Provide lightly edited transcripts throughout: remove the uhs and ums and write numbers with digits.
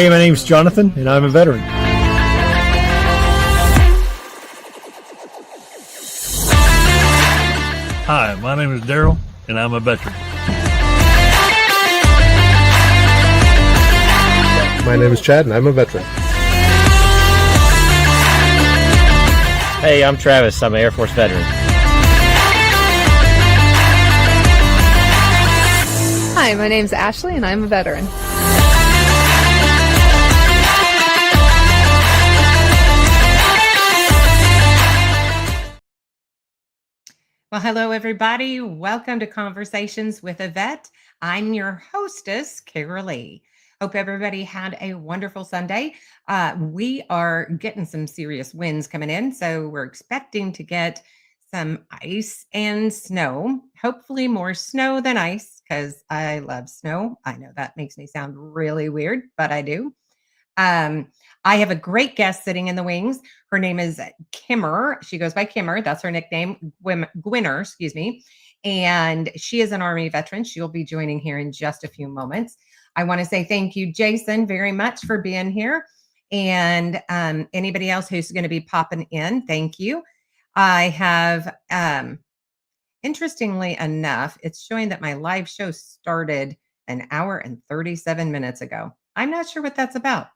Hey, my name's Jonathan, and I'm a veteran. Hi, my name is Daryl, and I'm a veteran. My name is Chad, and I'm a veteran. Hey, I'm Travis. I'm an Air Force veteran. Hi, my name's Ashley, and I'm a veteran. Well, hello, everybody. Welcome to Conversations with a Vet. I'm your hostess, Carol Lee. Hope everybody had a wonderful Sunday. We are getting some serious winds coming in, so we're expecting to get some ice and snow. Hopefully more snow than ice, because I love snow. I know that makes me sound really weird, but I do. I have a great guest sitting in the wings. Her name is Kimmer. She goes by Kimmer. That's her nickname, Gwinner, excuse me. And she is an Army veteran. She'll be joining here in just a few moments. I want to say thank you, Jason, very much for being here. And anybody else who's going to be popping in, thank you. I have, interestingly enough, it's showing that my live show started an hour and 37 minutes ago. I'm not sure what that's about.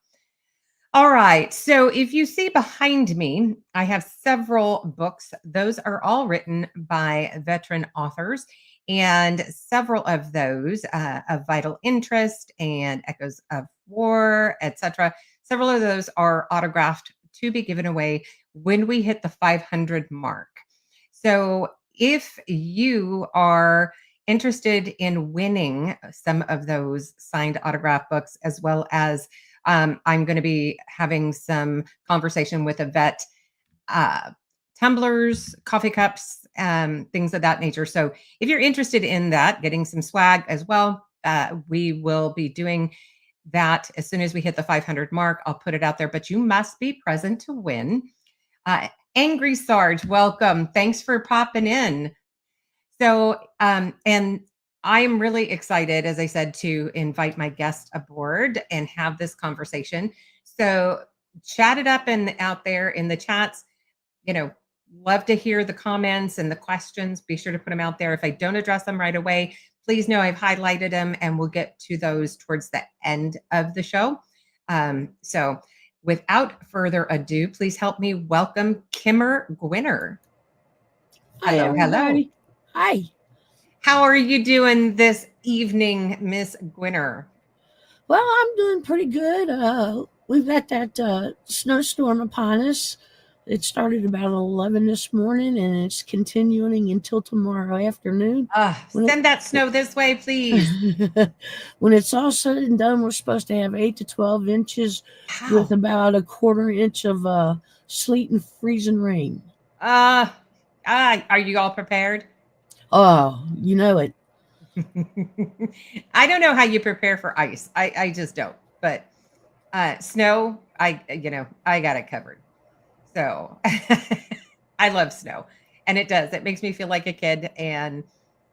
All right. So if you see behind me, I have several books. Those are all written by veteran authors, and several of those of vital interest and echoes of war, etc. Several of those are autographed to be given away when we hit the 500 mark. So if you are interested in winning some of those signed autograph books, as well as I'm going to be having some conversation with a vet, tumblers, coffee cups, things of that nature. So if you're interested in that, getting some swag as well, we will be doing that as soon as we hit the 500 mark. I'll put it out there, but you must be present to win. Angry Sarge, welcome. Thanks for popping in. So, and I am really excited, as I said, to invite my guest aboard and have this conversation. So chat it up and out there in the chats. Love to hear the comments and the questions. Be sure to put them out there. If I don't address them right away, please know I've highlighted them, and we'll get to those towards the end of the show. So without further ado, please help me welcome Kimmer Gwinner. Hello, everybody. Hi. How are you doing this evening, Miss Gwinner? Well, I'm doing pretty good. We've got that snowstorm upon us. It started about 11 this morning, and it's continuing until tomorrow afternoon. Send that snow this way, please. When it's all said and done, we're supposed to have 8 to 12 inches with about a quarter inch of sleet and freezing rain. Are you all prepared? Oh, you know it. I don't know how you prepare for ice. I just don't. But snow, I got it covered. So I love snow, and it does. It makes me feel like a kid. And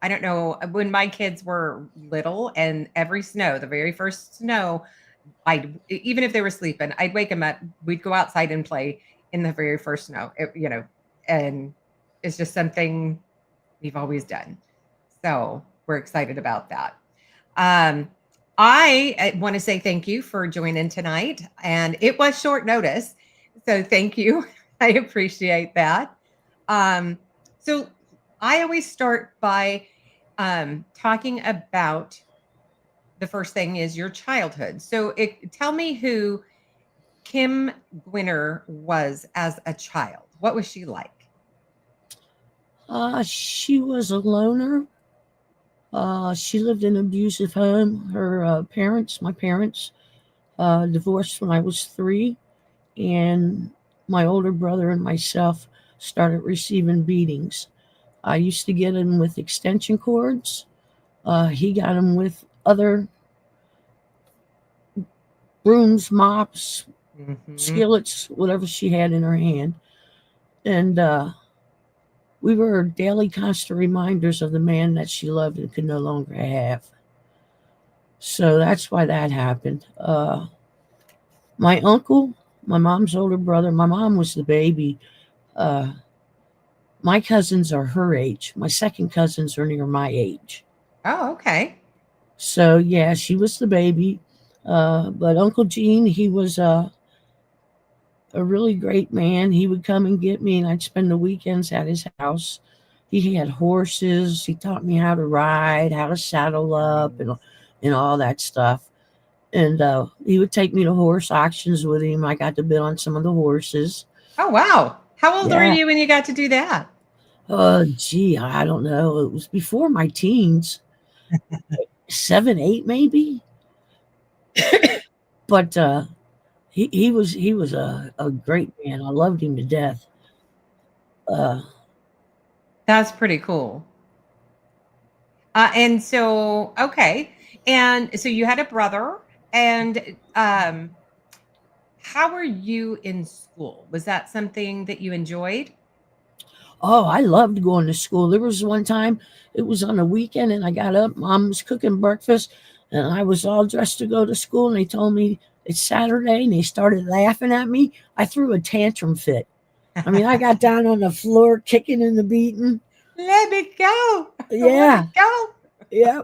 I don't know, when my kids were little, and every snow, the very first snow, even if they were sleeping, I'd wake them up. We'd go outside and play in the very first snow. And it's just something we've always done. So we're excited about that. I want to say thank you for joining tonight. And it was short notice, so thank you. I appreciate that. So I always start by talking about, the first thing is your childhood. So tell me who Kim Gwinner was as a child. What was she like? She was a loner. She lived in an abusive home. Her my parents, divorced when I was 3, and my older brother and myself started receiving beatings. I used to get them with extension cords. He got them with other brooms, mops, skillets, whatever she had in her hand. And we were daily constant reminders of the man that she loved and could no longer have. So that's why that happened. My uncle, my mom's older brother, my mom was the baby. Uh, my cousins are her age. My second cousins are near my age. Oh, okay. So yeah, she was the baby. But Uncle Gene, he was a really great man. He would come and get me, and I'd spend the weekends at his house. He had horses. He taught me how to ride, how to saddle up, and all that stuff. And he would take me to horse auctions with him. I got to bid on some of the horses. Oh, wow. How old were Yeah. you when you got to do that? Gee, I don't know. It was before my teens, 7, 8, maybe. But he was a great man. I loved him to death. Uh, That's pretty cool. And so, okay. And so you had a brother, and how were you in school? Was that something that you enjoyed? oh, I loved going to school. There was one time it was on a weekend, and I got up. Mom was cooking breakfast, and I was all dressed to go to school. And they told me it's Saturday, and they started laughing at me. I threw a tantrum fit. I mean, I got down on the floor, kicking and the beating. Let me go. Yeah, Let me go.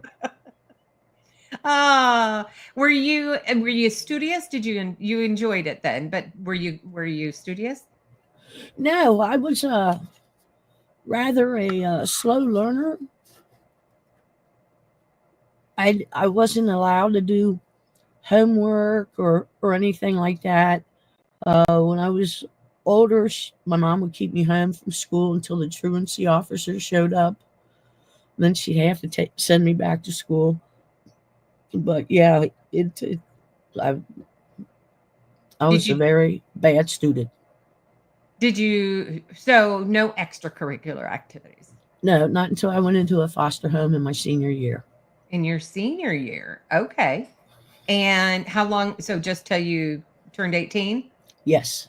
yeah. Were you studious? Did you enjoyed it then? But were you studious? No, I was rather a slow learner. I wasn't allowed to do homework or anything like that. When I was older, my mom would keep me home from school until the truancy officer showed up. Then she'd have to send me back to school. But yeah, I, I Did was a you very bad student. so no extracurricular activities No, not until I went into a foster home in my senior year. in your senior year? Okay. And how long? So just till you turned 18? Yes.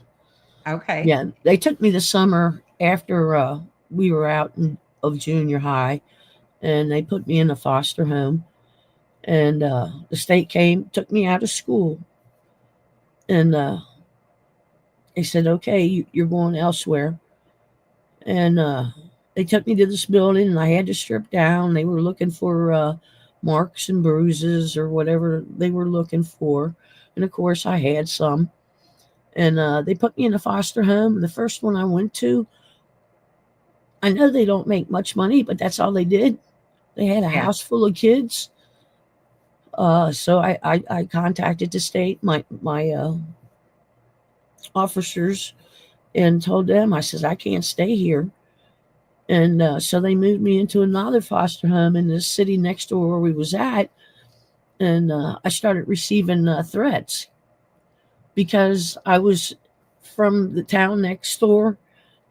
Okay. Yeah, they took me the summer after we were out of junior high, and they put me in a foster home. And the state took me out of school, and they said, "Okay, you're going elsewhere." And they took me to this building, and I had to strip down. They were looking for marks and bruises or whatever they were looking for, and of course, I had some. And they put me in a foster home. The first one I went to, I know they don't make much money, but that's all they did. They had a Yeah. house full of kids. So I contacted the state, my officers, and told them, I says, I can't stay here. And so they moved me into another foster home in the city next door where we was at. And I started receiving threats because I was from the town next door,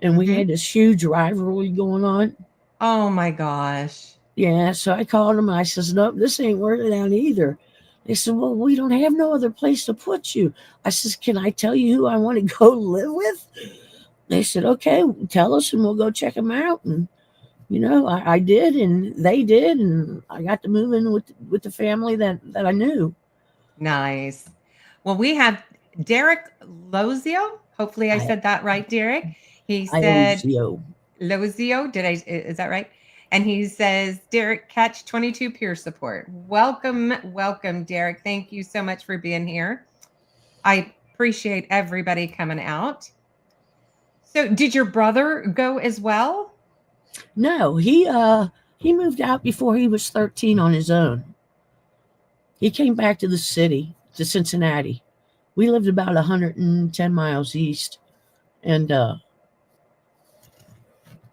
and we Mhm. had this huge rivalry going on. Oh my gosh. Yeah, so I called them and I says, nope, this ain't working out either. They said, well, we don't have no other place to put you. I says, can I tell you who I want to go live with? They said, okay, tell us and we'll go check them out. And, I did, and they did, and I got to move in with the family that I knew. Nice. Well, we have Derek Lozio. Hopefully I I, said that right, Derek. He I owe said Zio. Lozio. Is that right? And he says, Derek, catch 22 peer support. Welcome, welcome, Derek. Thank you so much for being here. I appreciate everybody coming out. So, did your brother go as well? No, he moved out before he was 13 on his own. He came back to the city, to Cincinnati. We lived about 110 miles east, and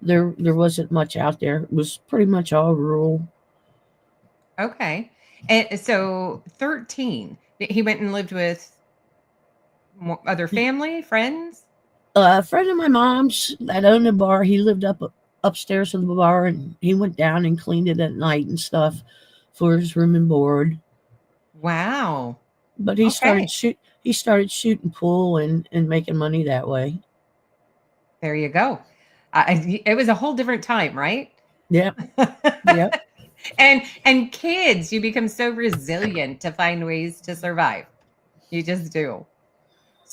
there wasn't much out there. It was pretty much all rural. Okay. And so 13, he went and lived with other family, friends? A friend of my mom's that owned a bar, he lived upstairs in the bar, and he went down and cleaned it at night and stuff for his room and board. Wow. But Okay. he started shooting pool and making money that way. There you go. It was a whole different time, right? Yep, yep. And kids, you become so resilient to find ways to survive. You just do.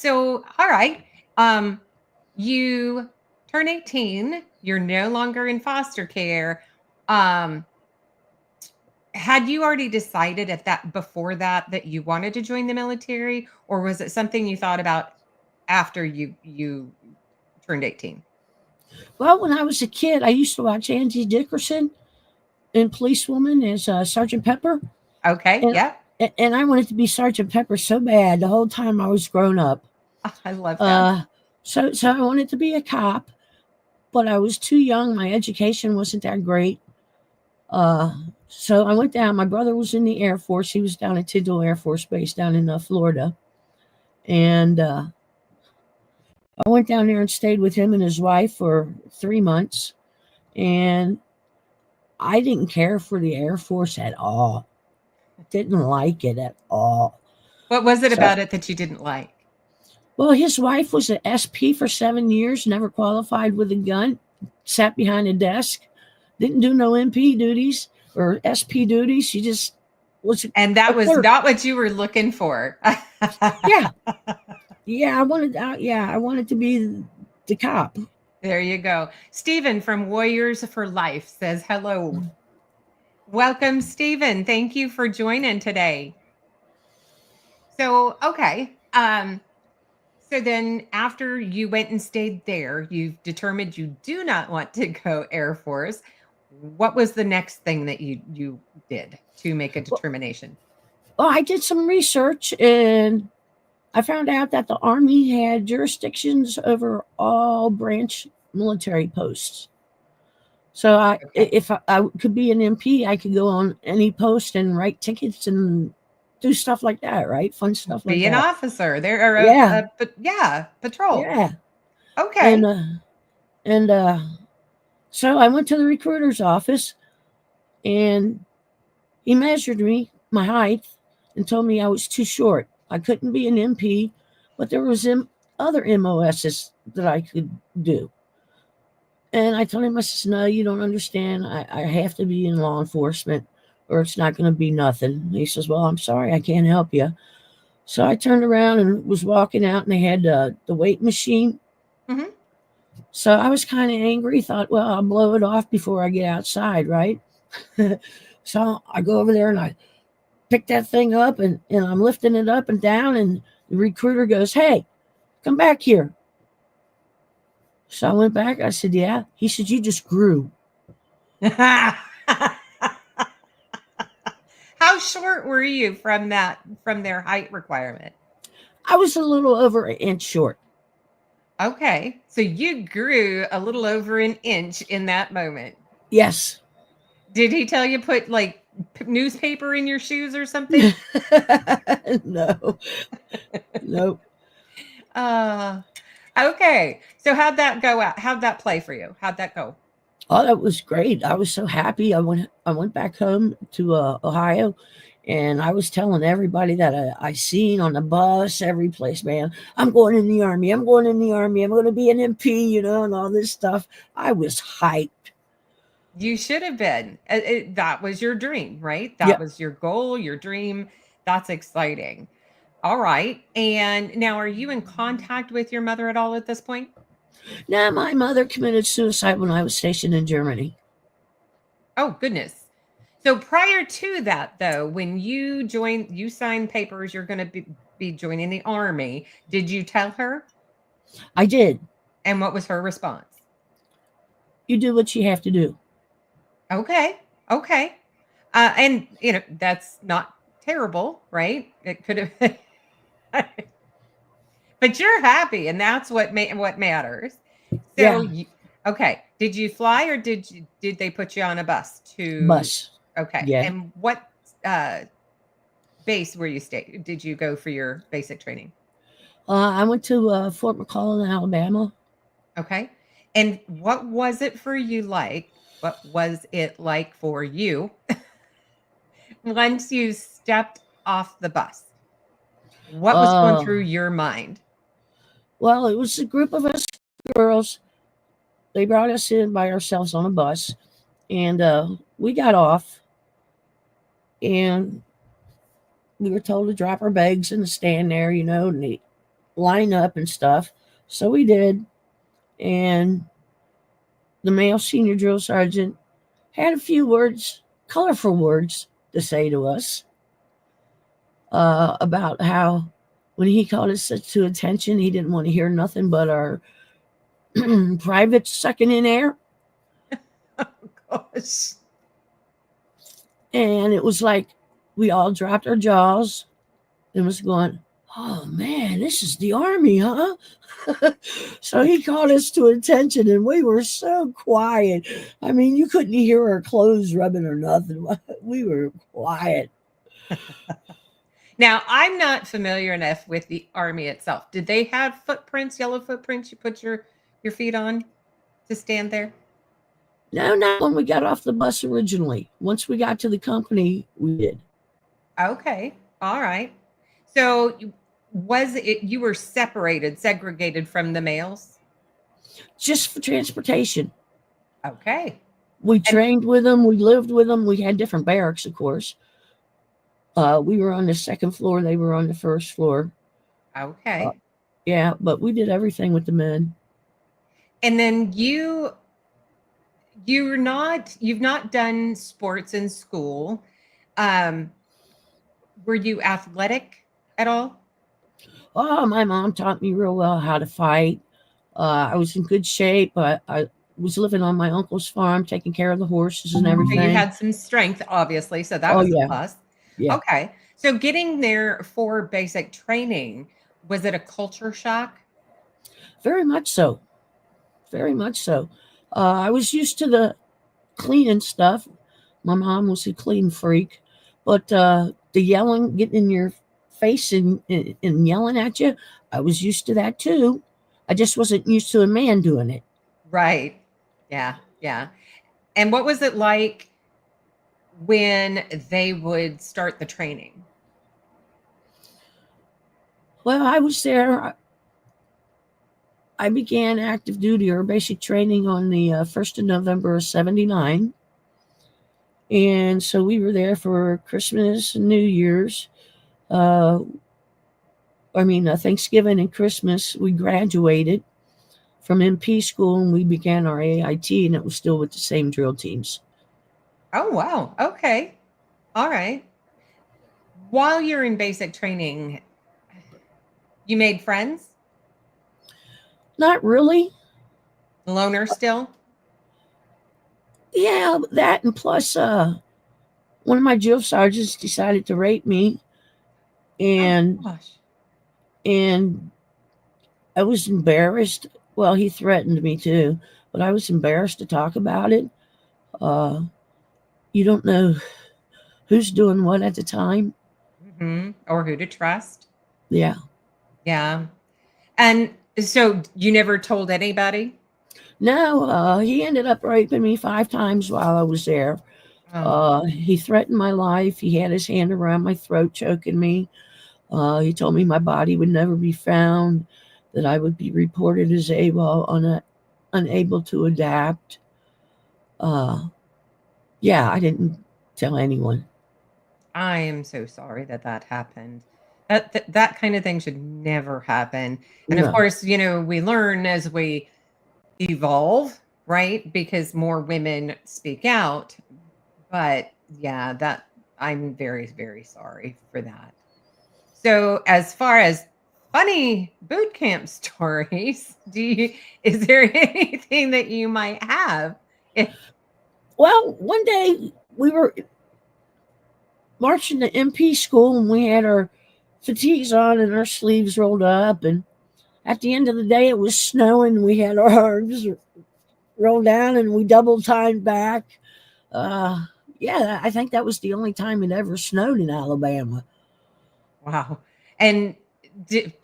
So, all right. You turn 18, you're no longer in foster care. Um, had you already decided at that before that you wanted to join the military, or was it something you thought about after you turned 18? Well, when I was a kid, I used to watch Angie Dickerson in Policewoman as Sergeant Pepper, Okay, and yeah. and I wanted to be Sergeant Pepper so bad the whole time I was grown up. I love that. So I wanted to be a cop, but I was too young. My education wasn't that great. So I went down. My brother was in the Air Force. He was down at Tidwell Air Force Base down in Florida, and I went down there and stayed with him and his wife for 3 months. And I didn't care for the Air Force at all. Didn't like it at all. What was it So, about it that you didn't like? well, his wife was an SP for 7 years, never qualified with a gun, sat behind a desk, didn't do no MP duties or SP duties. She just was And that a was clerk. not what you were looking for. Yeah, yeah. I wanted to be the cop. There you go. Stephen from Warriors for Life says hello. Welcome, Stephen. Thank you for joining today. So, okay. So then after you went and stayed there, you've determined you do not want to go Air Force. What was the next thing that you did to make a determination? Well, I did some research and I found out that the Army had jurisdictions over all branch military posts. So Okay. if I could be an MP, I could go on any post and write tickets and do stuff like that, right? Fun stuff like Be an that. officer. There are Yeah, yeah, patrol. yeah. Okay. And and so I went to the recruiter's office and he measured me, my height, and told me I was too short. I couldn't be an MP, but there was other MOSs that I could do. And I told him, I says, no, you don't understand. I have to be in law enforcement or it's not going to be nothing. And he says, well, I'm sorry, I can't help you. So I turned around and was walking out and they had the weight machine. Hmm. So I was kind of angry, thought, well, I'll blow it off before I get outside, right? So I go over there and I pick that thing up and I'm lifting it up and down. And the recruiter goes, hey, come back here. So I went back. I said, yeah. He said, you just grew. How short were you from their height requirement? I was a little over an inch short. Okay. So you grew a little over an inch in that moment. Yes. Did he tell you put like newspaper in your shoes or something? No. Nope. Okay. So how'd that go out? How'd that play for you? How'd that go? Oh, that was great. I was so happy. I went back home to Ohio, and I was telling everybody that I seen on the bus, every place, man. I'm going in the Army. I'm going in the Army. I'm going to be an MP, and all this stuff. I was hyped. You should have been. That was your dream, right? That Yep. was your goal, your dream. That's exciting. All right. And now, are you in contact with your mother at all at this point? Now, my mother committed suicide when I was stationed in Germany. Oh, goodness. So prior to that, though, when you signed papers, you're going to be joining the Army. Did you tell her? I did. And what was her response? You do what you have to do. Okay. Okay. And, that's not terrible, right? It could have, but you're happy, and that's what matters. So, Yeah. Okay. Did you fly or did they put you on a bus to? Bus. Okay. Yeah. And what base were you did you go for your basic training? I went to Fort McClellan, Alabama. Okay. And what was it for you like? What was it like for you once you stepped off the bus? What was going through your mind? Well, it was a group of us girls. They brought us in by ourselves on a bus, and we got off, and we were told to drop our bags in the stand there, and line up and stuff. So we did. And the male senior drill sergeant had a few words, colorful words, to say to us about how when he called us to attention, he didn't want to hear nothing but our private sucking in air. Gosh. And it was like we all dropped our jaws and was going, oh man, this is the Army, huh? So he called us to attention and we were so quiet. I mean, you couldn't hear our clothes rubbing or nothing. We were quiet. Now, I'm not familiar enough with the Army itself. Did they have footprints, yellow footprints you put your feet on to stand there? No, not when we got off the bus originally. Once we got to the company, we did. Okay. All right. So was it you were separated, segregated from the males? Just for transportation. Okay. We trained with them. We lived with them. We had different barracks, of course. We were on the second floor. They were on the first floor. Okay. Yeah, but we did everything with the men. And then you've not done sports in school. Were you athletic at all? Oh, my mom taught me real well how to fight. I was in good shape. I was living on my uncle's farm, taking care of the horses and So everything. you had some strength, obviously. So that was a plus. Yeah. Okay. So getting there for basic training, was it a culture shock? Very much so. Very much so. I was used to the cleaning stuff. My mom was a clean freak. But the yelling, getting in your face and yelling at you, I was used to that too. I just wasn't used to a man doing it. Right. Yeah. Yeah. And what was it like when they would start the training? Well, I was there. I began active duty or basic training on the 1st of November of 79. And so we were there for Christmas and New Year's. Thanksgiving and Christmas. We graduated from MP school and we began our AIT, and it was still with the same drill teams. Oh, wow. Okay. All right. While you're in basic training, you made friends? Not really. Loner still? Yeah, that and plus one of my drill sergeants decided to rape me, and Oh, gosh. and I was embarrassed. Well, he threatened me too, but I was embarrassed to talk about it. You don't know who's doing what at the time. Or who to trust? Yeah. Yeah. And so you never told anybody? No, he ended up raping me 5 times while I was there. He threatened my life. He had his hand around my throat, choking me. He told me my body would never be found, that I would be reported as unable to adapt. Yeah, I didn't tell anyone. I am so sorry that happened. That kind of thing should never happen. And of No. course, we learn as we evolve, right? Because more women speak out. But yeah, that I'm very, very sorry for that. So as far as funny boot camp stories, is there anything that you might have? Well, one day we were marching to MP school and we had our fatigues on and our sleeves rolled up, and at the end of the day it was snowing. We had our arms rolled down and we double timed back. Yeah, I think that was the only time it ever snowed in Alabama. Wow. And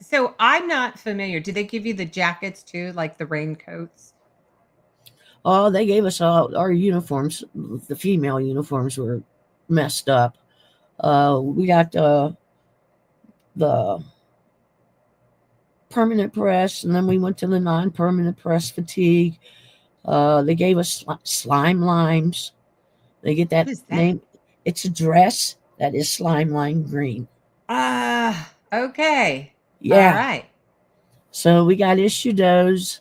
so I'm not familiar. Did they give you the jackets too, like the raincoats? Oh, they gave us all our uniforms. The female uniforms were messed up. We got the permanent press, and then we went to the non-permanent press fatigue. They gave us slime limes. They get that, What is that? name. It's a dress that is slime lime green. Okay. Yeah. All right. So we got issued those.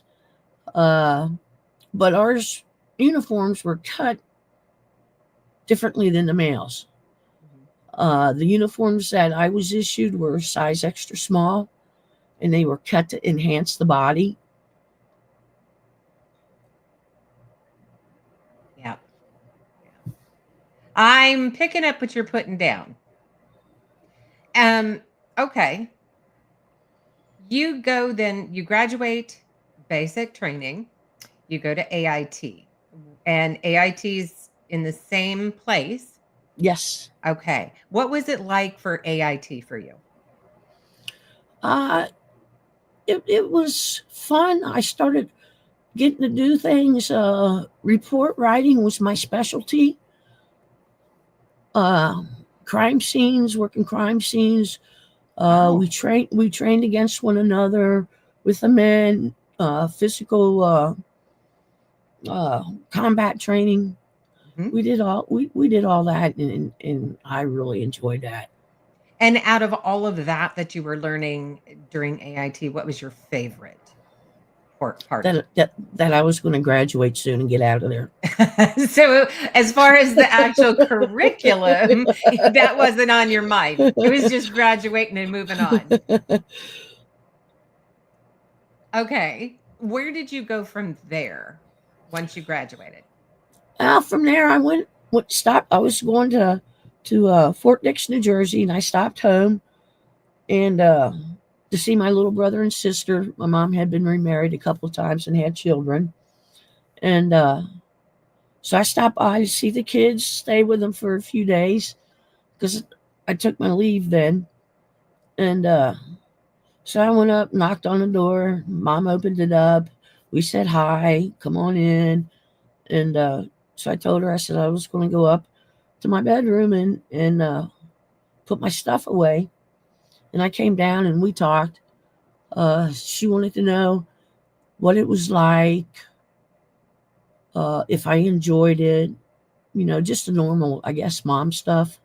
But ours uniforms were cut differently than the males. The uniforms that I was issued were size extra small, and they were cut to enhance the body. Yeah. I'm picking up what you're putting down. Okay. You go then, you graduate basic training, you go to AIT, and AIT's in the same place. Yes. Okay. What was it like for AIT for you? It was fun. I started getting to do things. Report writing was my specialty. Crime scenes, working crime scenes. We trained against one another with the men. Physical combat training. We did all that, and I really enjoyed that. And out of all of that you were learning during AIT, what was your favorite part? That I was going to graduate soon and get out of there. So as far as the actual curriculum, that wasn't on your mind. It was just graduating and moving on. Okay. Where did you go from there once you graduated? From there, I stopped. I was going to Fort Dix, New Jersey, and I stopped home and to see my little brother and sister. My mom had been remarried a couple of times and had children, and so I stopped by to see the kids, stay with them for a few days because I took my leave then, and so I went up, knocked on the door. Mom opened it up. We said hi, come on in, and so I told her, I said I was going to go up to my bedroom and put my stuff away. And I came down and we talked. She wanted to know what it was like, if I enjoyed it, just the normal, I guess, mom stuff.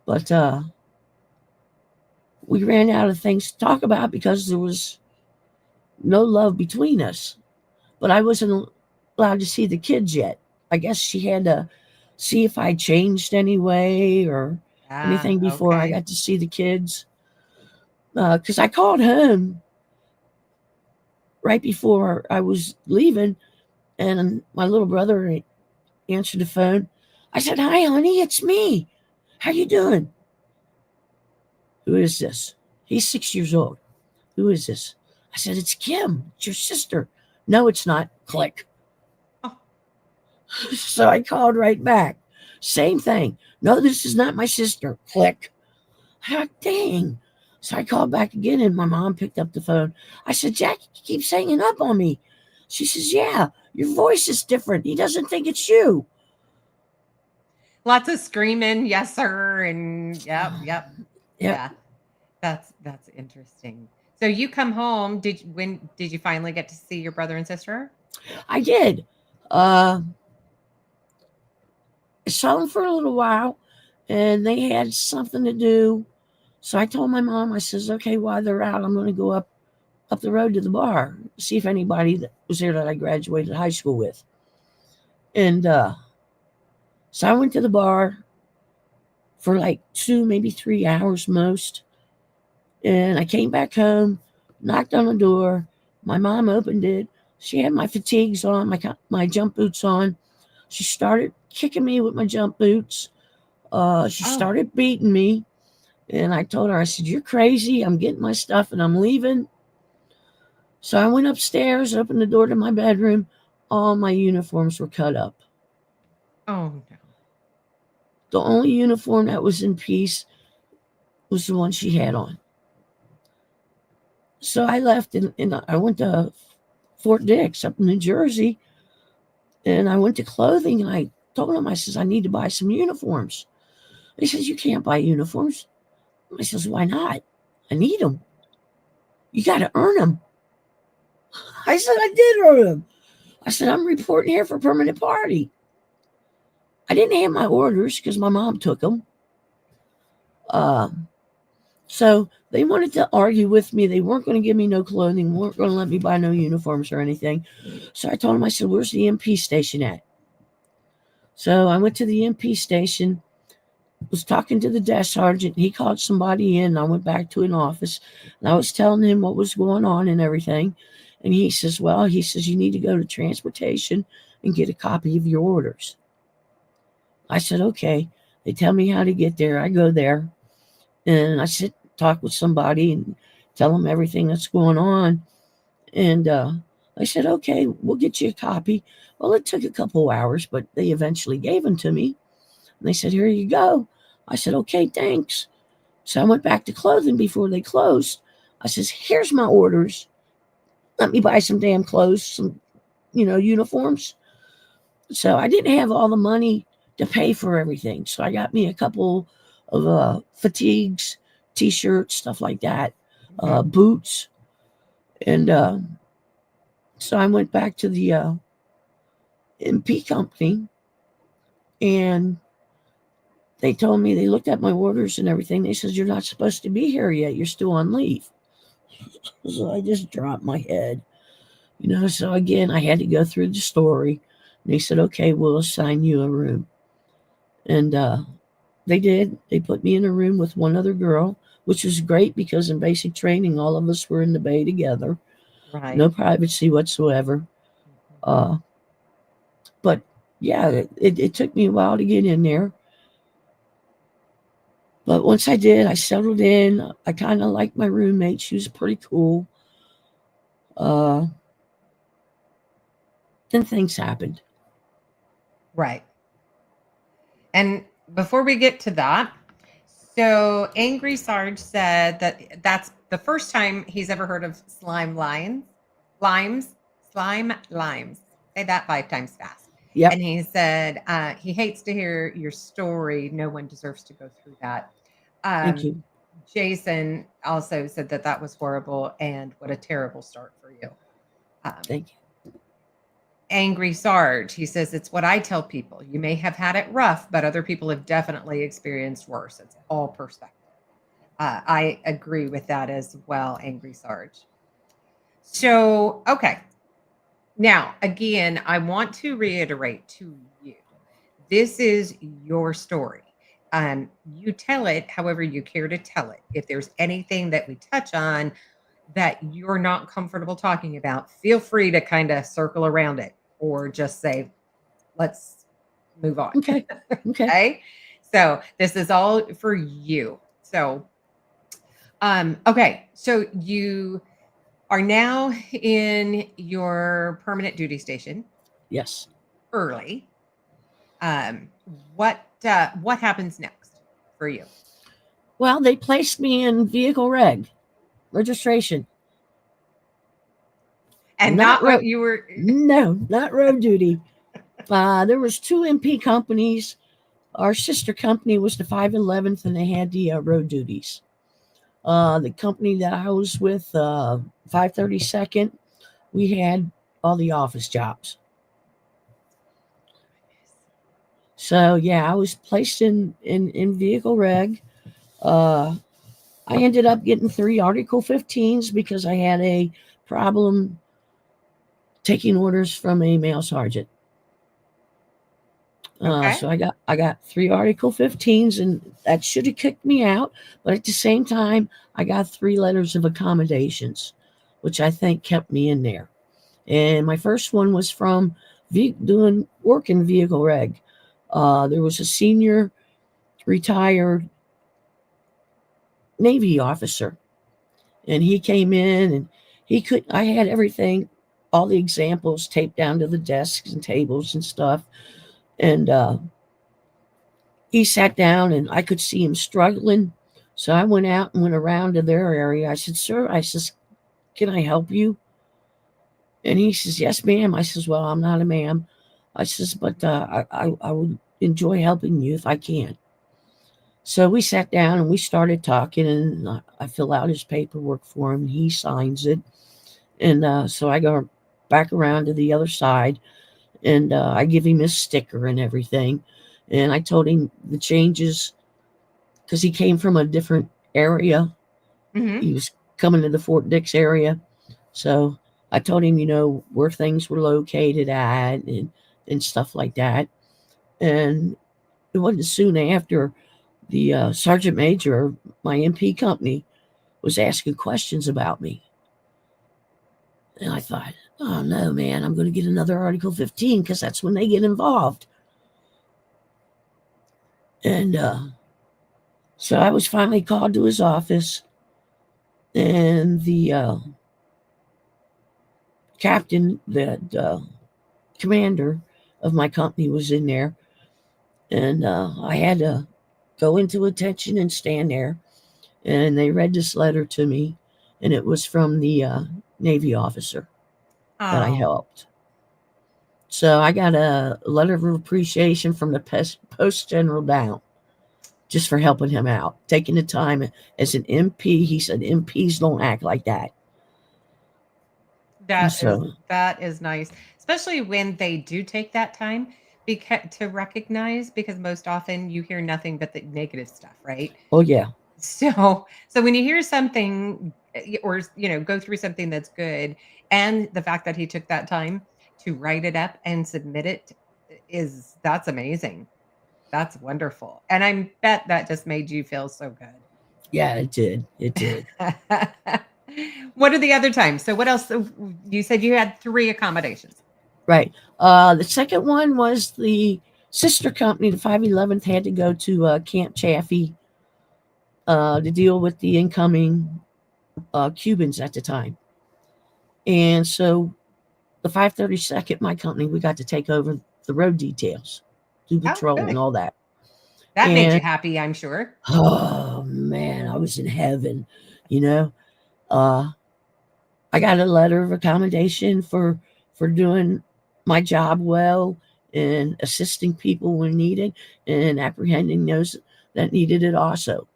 But we ran out of things to talk about because there was no love between us. But I wasn't allowed to see the kids yet. I guess she had to see if I changed anyway or anything before I got to see the kids. Because I called home right before I was leaving, and my little brother answered the phone. I said, "Hi, honey, it's me. How you doing?" "Who is this?" He's 6 years old. "Who is this?" I said, "It's Kim. It's your sister." "No, it's not." Click. So I called right back. Same thing. "No, this is not my sister." Click. Ah, dang. So I called back again, and my mom picked up the phone. I said, "Jackie keeps hanging up on me." She says, "Yeah, your voice is different. He doesn't think it's you." Lots of screaming, yes, sir, and yep. Yeah, that's interesting. So you come home. When did you finally get to see your brother and sister? I did. I saw them for a little while, and they had something to do. So I told my mom, I says, "Okay, while they're out, I'm going to go up the road to the bar, see if anybody that was there that I graduated high school with." And so I went to the bar for like 2, maybe 3 hours most. And I came back home, knocked on the door. My mom opened it. She had my fatigues on, my jump boots on. She started kicking me with my jump boots. She started beating me. And I told her, I said, "You're crazy. I'm getting my stuff and I'm leaving." So I went upstairs, opened the door to my bedroom. All my uniforms were cut up. Oh, no. The only uniform that was in peace was the one she had on. So I left and I went to Fort Dix up in New Jersey, and I went to clothing and I told them, I says, "I need to buy some uniforms." They says, "You can't buy uniforms." I says, "Why not? I need them." "You got to earn them." I said, "I did earn them." I said, "I'm reporting here for permanent party." I didn't have my orders because my mom took them. So they wanted to argue with me. They weren't going to give me no clothing, weren't going to let me buy no uniforms or anything. So I told them, I said, where's the MP station at? So I went to the MP station, was talking to the desk sergeant. He called somebody in. I went back to an office and I was telling him what was going on and everything. And he says, well, he says, you need to go to transportation and get a copy of your orders. I said, okay. They tell me how to get there. I go there and I sit, talk with somebody and tell them everything that's going on. And I said, okay, we'll get you a copy. Well, it took a couple hours, but they eventually gave them to me. And they said, here you go. I said, okay, thanks. So I went back to clothing before they closed. I says, here's my orders. Let me buy some damn clothes, some, uniforms. So I didn't have all the money to pay for everything. So I got me a couple of fatigues, T-shirts, stuff like that, boots. And so I went back to the MP company, and they told me, they looked at my orders and everything. They said, you're not supposed to be here yet. You're still on leave. So I just dropped my head. So again, I had to go through the story. And they said, okay, we'll assign you a room. And they did. They put me in a room with one other girl, which was great because in basic training, all of us were in the bay together. Right. No privacy whatsoever. But yeah, it took me a while to get in there. But once I did, I settled in. I kind of liked my roommate. She was pretty cool. Then things happened. Right. And before we get to that, so Angry Sarge said that that's the first time he's ever heard of slime limes. Say that 5 times fast. Yep. And he said he hates to hear your story. No one deserves to go through that. Thank you. Jason also said that that was horrible and what a terrible start for you. Thank you. Angry Sarge, he says, it's what I tell people. You may have had it rough, but other people have definitely experienced worse. It's all perspective. I agree with that as well, Angry Sarge. So, okay. Now, again, I want to reiterate to you, this is your story. You tell it however you care to tell it. If there's anything that we touch on that you're not comfortable talking about, feel free to kind of circle around it or just say, let's move on. Okay. Okay. So this is all for you. So, okay. So you are now in your permanent duty station. Yes. Early. What happens next for you? Well, they placed me in vehicle registration. And not what you were. No, not road duty. There was 2 MP companies. Our sister company was the 511th, and they had the road duties. The company that I was with, 532nd, we had all the office jobs. So yeah, I was placed in vehicle reg. I ended up getting 3 Article 15s because I had a problem taking orders from a male sergeant. Okay. So I got 3 Article 15s, and that should have kicked me out. But at the same time, I got 3 letters of accommodations, which I think kept me in there. And my first one was from doing work in vehicle reg. There was a senior retired Navy officer, and he came in, and I had everything, all the examples taped down to the desks and tables and stuff. And he sat down, and I could see him struggling. So I went out and went around to their area. I said, sir, I says, can I help you? And he says, yes, ma'am. I says, well, I'm not a ma'am. I says, but I would enjoy helping you if I can. So we sat down and we started talking, and I fill out his paperwork for him. He signs it. And so I go back around to the other side, and I give him his sticker and everything. And I told him the changes because he came from a different area Hmm. He was coming to the Fort Dix area. So I told him, where things were located at and stuff like that. And it wasn't soon after the sergeant major of my MP company was asking questions about me. And I thought, oh no, man, I'm going to get another Article 15 because that's when they get involved. And so I was finally called to his office, and the captain, the commander of my company was in there, and I had to go into attention and stand there. And they read this letter to me, and it was from the Navy officer that I Oh, helped. So I got a letter of appreciation from the post general down just for helping him out, taking the time as an MP. He said MPs don't act like that. So that is nice, especially when they do take that time to recognize, because most often you hear nothing but the negative stuff, right? oh yeah, So when you hear something, or go through something that's good, and the fact that he took that time to write it up and submit it, that's amazing. That's wonderful. And I bet that just made you feel so good. yeah, it did. What are the other times? So what else? You said you had 3 accommodations. Right. The second one was the sister company, the 511th, had to go to Camp Chaffee to deal with the incoming Cubans at the time. And so the 532nd, my company, we got to take over the road details, do Oh, patrol and good. all that. That made you And happy, I'm sure. oh man, I was in heaven, you know. I got a letter of accommodation for doing my job well and assisting people when needed and apprehending those that needed it also.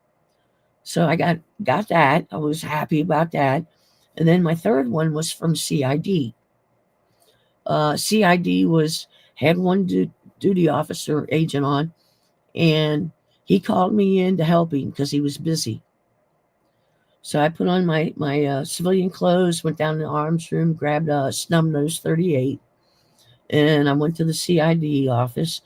So I got that. I was happy about that. And then my third one was from CID. CID had one duty officer agent on, and he called me in to help him because he was busy. So I put on my civilian clothes, went down to the arms room, grabbed a snub nose 38, and I went to the CID office.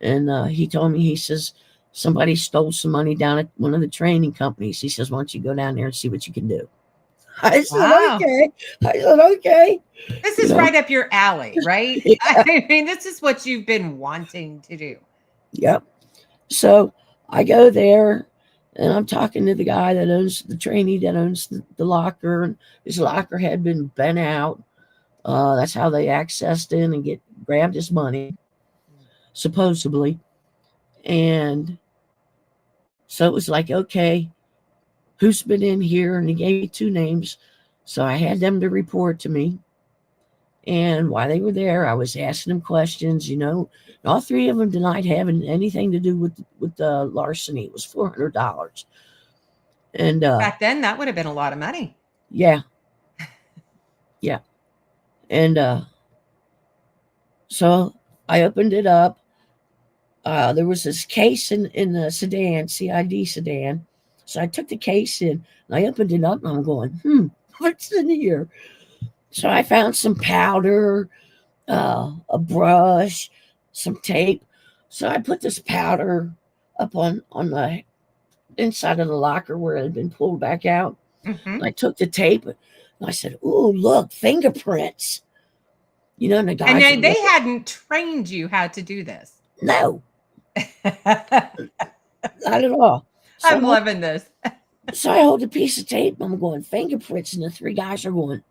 And he told me, he says, somebody stole some money down at one of the training companies. He says, why don't you go down there and see what you can do? I said, Wow. okay. I said, okay. This is right up your alley, right? Yeah. I mean, this is what you've been wanting to do. Yep. So I go there, and I'm talking to the guy that owns the trainee that owns the locker, and his locker had been bent out. That's how they accessed in and grabbed his money, supposedly. And so it was like, okay, who's been in here? And he gave me 2 names. So I had them to report to me. And while they were there, I was asking them questions, and all 3 of them denied having anything to do with the larceny. It was $400. And Back then, that would have been a lot of money. yeah. Yeah. And so I opened it up. There was this case in the sedan, CID sedan. So I took the case in, and I opened it up, and I'm going, what's in here? So I found some powder, a brush, some tape. So I put this powder up on the inside of the locker where it had been pulled back out. Mm-hmm. And I took the tape, and I said, "Ooh, look, fingerprints." And the guy. And they hadn't trained you how to do this. No, not at all. So I'm loving this. So I hold a piece of tape, and I'm going, fingerprints, and the 3 guys are going,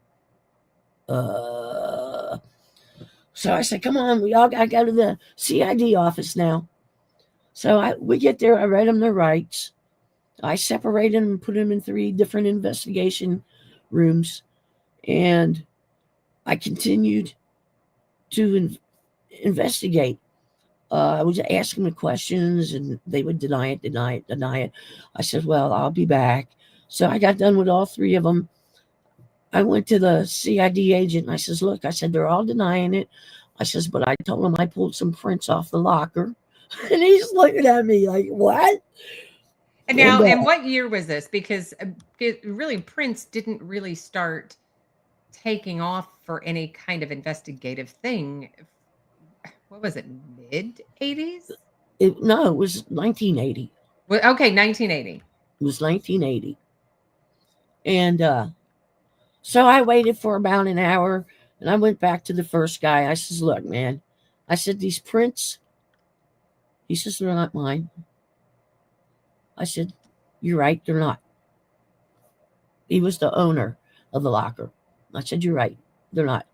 So I said, come on, we all got to go to the CID office now. So we get there. I read them their rights. I separated them and put them in 3 different investigation rooms. And I continued to investigate. I was asking them questions, and they would deny it. I said, well, I'll be back. So I got done with all 3 of them. I went to the CID agent, and I says, look, I said, they're all denying it. I says, but I told him I pulled some prints off the locker. And he's looking at me like, what? And now, And, and what year was this? Because really, Prince didn't really start taking off for any kind of investigative thing. What was it, mid 80s? no, it was 1980. Well, okay, 1980. It was 1980. And so I waited for about an hour, and I went back to the first guy. I says, look, man, I said, these prints, he says, they're not mine. I said, you're right, they're not. He was the owner of the locker. I said, you're right, they're not.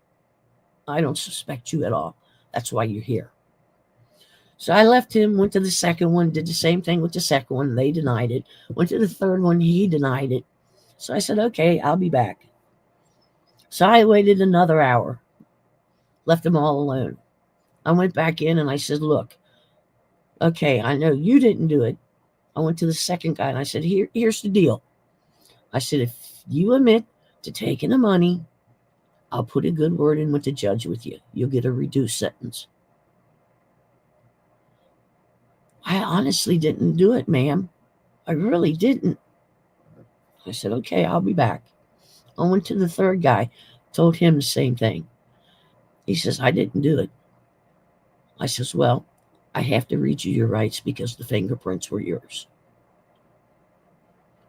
I don't suspect you at all. That's why you're here. So I left him, went to the second one, did the same thing with the second one. They denied it. Went to the third one, he denied it. So I said, okay, I'll be back. So I waited another hour, left them all alone. I went back in and I said, look, okay, I know you didn't do it. I went to the second guy and I said, here's the deal. I said, if you admit to taking the money, I'll put a good word in with the judge with you. You'll get a reduced sentence. I honestly didn't do it, ma'am. I really didn't. I said, okay, I'll be back. I went to the third guy, told him the same thing. He says, I didn't do it. I says, well, I have to read you your rights because the fingerprints were yours.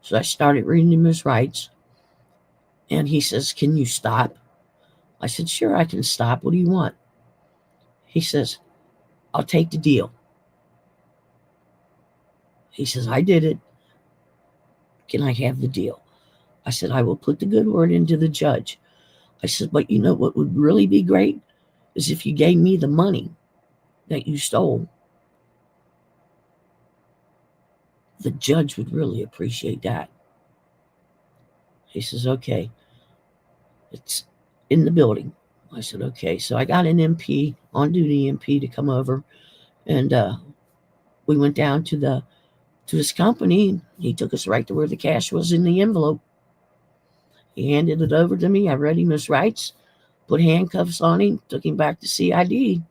So I started reading him his rights. And he says, can you stop? I said, sure, I can stop. What do you want? He says, I'll take the deal. He says, I did it. Can I have the deal? I said, I will put the good word into the judge. I said, but you know what would really be great is if you gave me the money that you stole. The judge would really appreciate that. He says, okay, it's in the building. I said, okay. So I got an MP, on-duty MP, to come over, and we went down to his company. He took us right to where the cash was in the envelope. He handed it over to me. I read him his rights, put handcuffs on him, took him back to CID.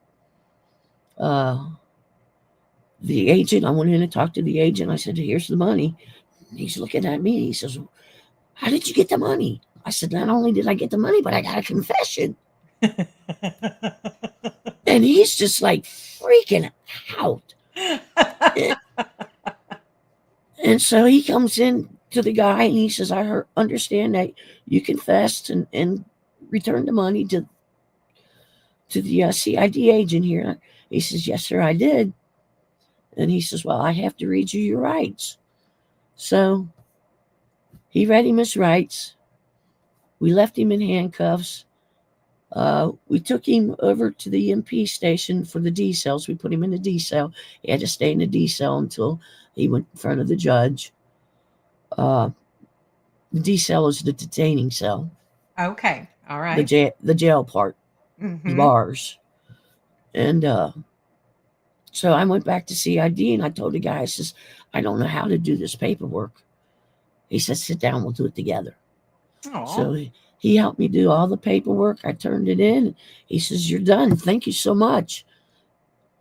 The agent, I went in and talked to the agent. I said, here's the money. He's looking at me. He says, how did you get the money? I said, not only did I get the money, but I got a confession. And he's just like freaking out. And so he comes in to the guy and he says, I understand that you confessed and returned the money to the CID agent here. He says, yes, sir, I did. And he says, well, I have to read you your rights. So he read him his rights. We left him in handcuffs. We took him over to the MP station for the D cells. We put him in the D cell. He had to stay in the D cell until he went in front of the judge. The D cell is the detaining cell. Okay. All right. The jail part, the bars. And so I went back to CID and I told the guy, I says, I don't know how to do this paperwork. He said, sit down, we'll do it together. Aww. So he helped me do all the paperwork. I turned it in. He says, you're done. Thank you so much.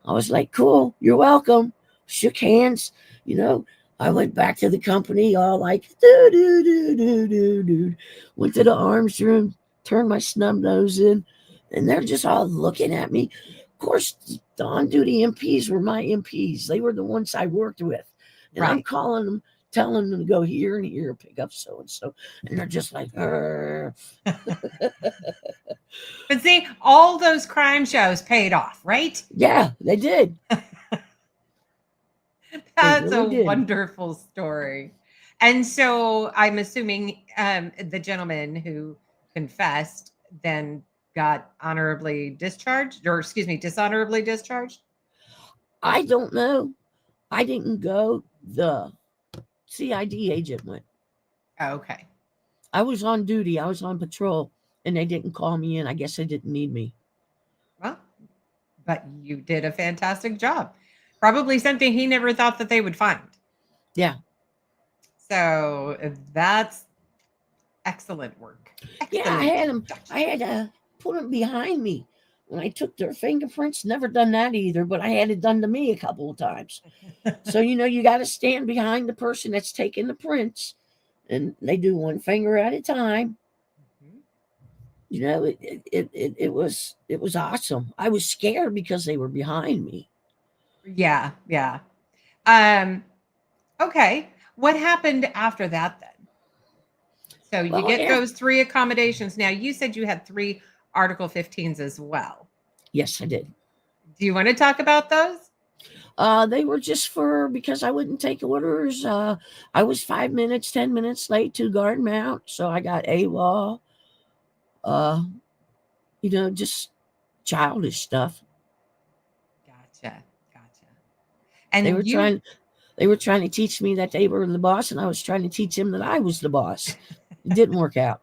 I was like, cool, you're welcome. Shook hands. You know, I went back to the company all like, do. Went to the arms room, turned my snub nose in, and they're just all looking at me. Of course, the on-duty MPs were my MPs. They were the ones I worked with. And I'm calling them, telling them to go here and here, pick up so-and-so. And they're just like, But see, all those crime shows paid off, right? Yeah, they did. That's really a wonderful story. And so I'm assuming the gentleman who confessed then got honorably discharged, or excuse me, dishonorably discharged? I don't know. I didn't go. The CID agent went. Okay. I was on duty. I was on patrol, and they didn't call me in. I guess they didn't need me. Well, but you did a fantastic job. Probably something he never thought that they would find. Yeah. So that's excellent work. Excellent. Yeah, I had to put him behind me. when I took their fingerprints. Never done that either, but I had it done to me a couple of times. So, you got to stand behind the person that's taking the prints, and they do one finger at a time. It was awesome. I was scared because they were behind me. Yeah, yeah. Okay. What happened after that then? So you Well, get those 3 accommodations. Now, you said you had 3 Article 15s as well. Yes, I did. Do you want to talk about those? They were just because I wouldn't take orders. I was 5 minutes, 10 minutes late to guard mount, so I got AWOL. Just childish stuff. Gotcha. And They were trying to teach me that they were the boss, and I was trying to teach them that I was the boss. It didn't work out.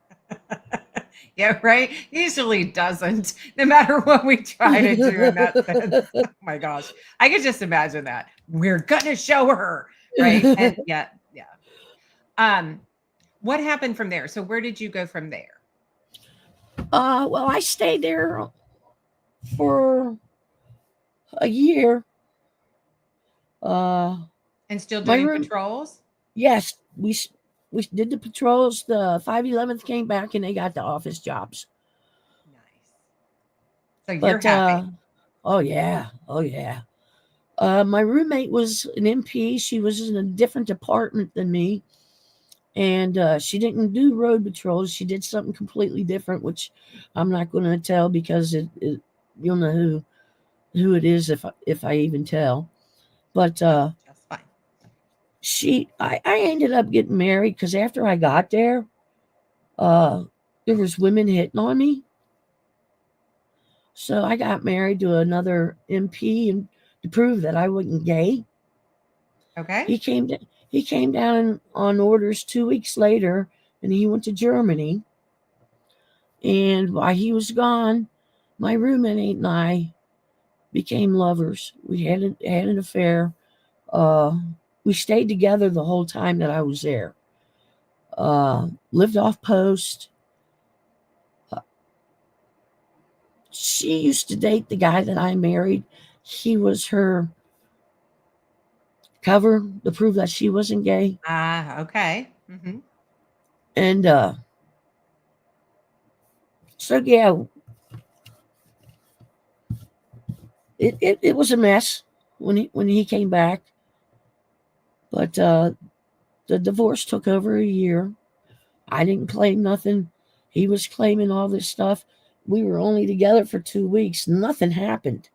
Yeah, right. Usually doesn't, no matter what we try to do in that sense. Oh my gosh. I could just imagine that. We're gonna show her. Right. And yeah. What happened from there? So where did you go from there? Well, I stayed there for a year. And still doing patrols? Yes, we did the patrols. The 511th came back and they got the office jobs. Nice. So you're happy. Oh yeah. My roommate was an MP. She was in a different department than me, and she didn't do road patrols. She did something completely different, which I'm not going to tell because you'll know who it is if I even tell. But that's fine. I ended up getting married because after I got there, there was women hitting on me. So I got married to another MP and to prove that I wasn't gay. Okay. He came down on orders 2 weeks later, and he went to Germany. And while he was gone, my roommate and I became lovers. We had an affair. We stayed together the whole time that I was there. Lived off post. She used to date the guy that I married. He was her cover to prove that she wasn't gay. Okay. Mm-hmm. And so yeah, it was a mess when he came back. But the divorce took over a year. I didn't claim nothing. He was claiming all this stuff. We were only together for 2 weeks. Nothing happened.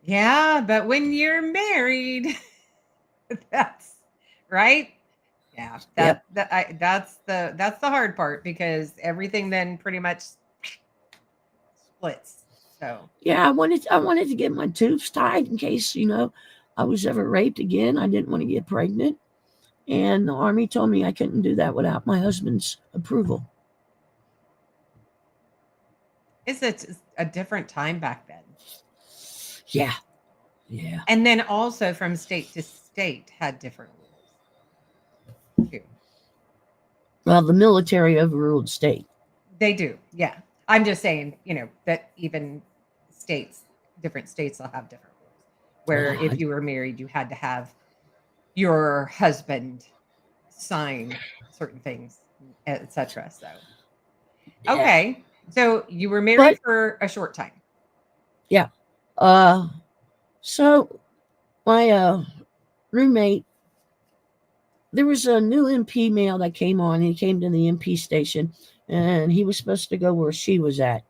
Yeah, but when you're married, that's right. Yeah, that's the hard part because everything then pretty much splits. So yeah, I wanted to get my tubes tied in case I was ever raped again. I didn't want to get pregnant, and the Army told me I couldn't do that without my husband's approval. Is it a different time back then? Yeah. And then also from state to state had different rules too. Well, the military overruled state. They do, yeah. I'm just saying, that even different states will have different rules. Where if you were married, you had to have your husband sign certain things, etc. So, okay. So you were married for a short time. Yeah. So my roommate, there was a new MP male that came on. He came to the MP station, and he was supposed to go where she was at.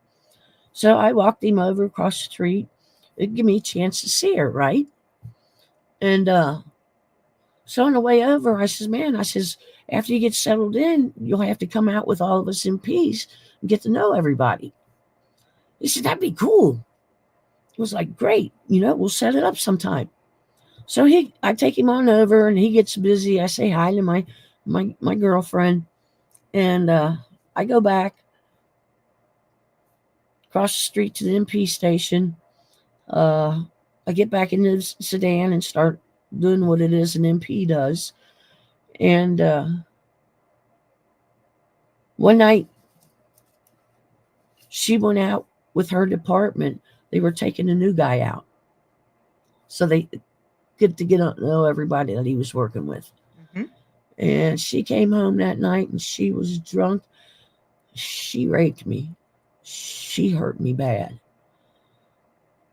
So I walked him over across the street. It'd give me a chance to see her, right? And so on the way over, I says, after you get settled in, you'll have to come out with all of us MPs and get to know everybody. He said, that'd be cool. It was like, great, we'll set it up sometime. So I take him on over, and he gets busy. I say hi to my girlfriend, and I go back across the street to the MP station. I get back into the sedan and start doing what it is an MP does. And one night, She went out with her department. They were taking a new guy out. So they get to know everybody that he was working with. Hmm. And she came home that night and she was drunk. She raped me. She hurt me bad.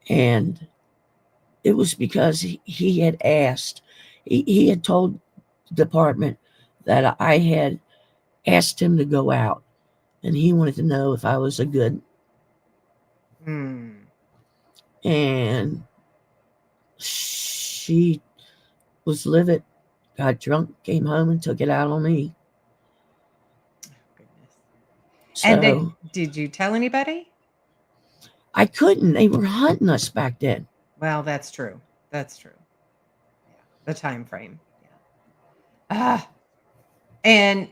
And it was because he had asked, he had told the department that I had asked him to go out. And he wanted to know if I was a good. And she was livid, got drunk, came home and took it out on me. Goodness. So And did you tell anybody? I couldn't. They were hunting us back then. Well, that's true. That's true. Yeah. The time frame. Yeah. And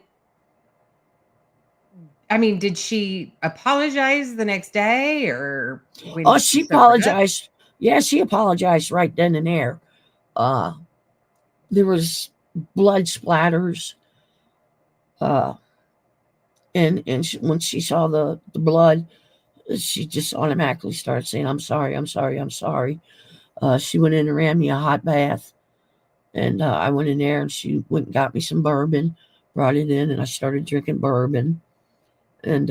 I mean, did she apologize the next day or when Oh, did she sober up? apologized. Yeah, she apologized right then and there. There was blood splatters. And when she saw the blood, she just automatically started saying, "I'm sorry, I'm sorry, I'm sorry." She went in and ran me a hot bath. And I went in there and she went and got me some bourbon, brought it in, and I started drinking bourbon. And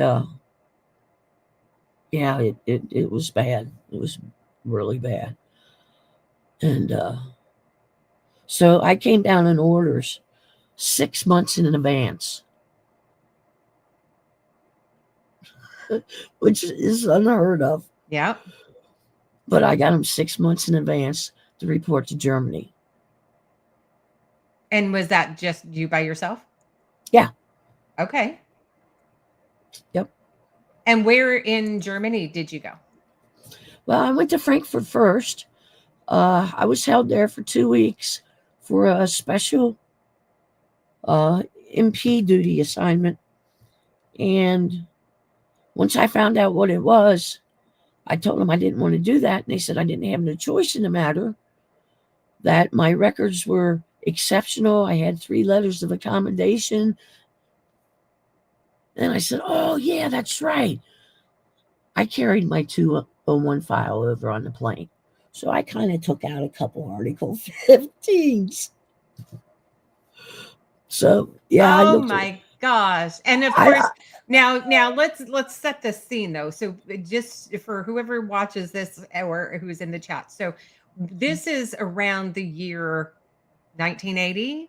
yeah, it was bad. It was really bad. And so I came down in orders 6 months in advance, which is unheard of. Yeah. But I got them 6 months in advance to report to Germany. And was that just you by yourself? Yeah. Okay. Yep. And where in Germany did you go? Well, I went to Frankfurt first. I was held there for 2 weeks for a special MP duty assignment. And once I found out what it was, I told them I didn't want to do that. And they said I didn't have no choice in the matter, that my records were exceptional. I had 3 letters of accommodation. And I said, oh, yeah, that's right. I carried my 201 file over on the plane. So I kind of took out a couple Article 15s. So, yeah. Oh my gosh. And of course, now let's set the scene though. So just for whoever watches this or who's in the chat. So this is around the year 1980,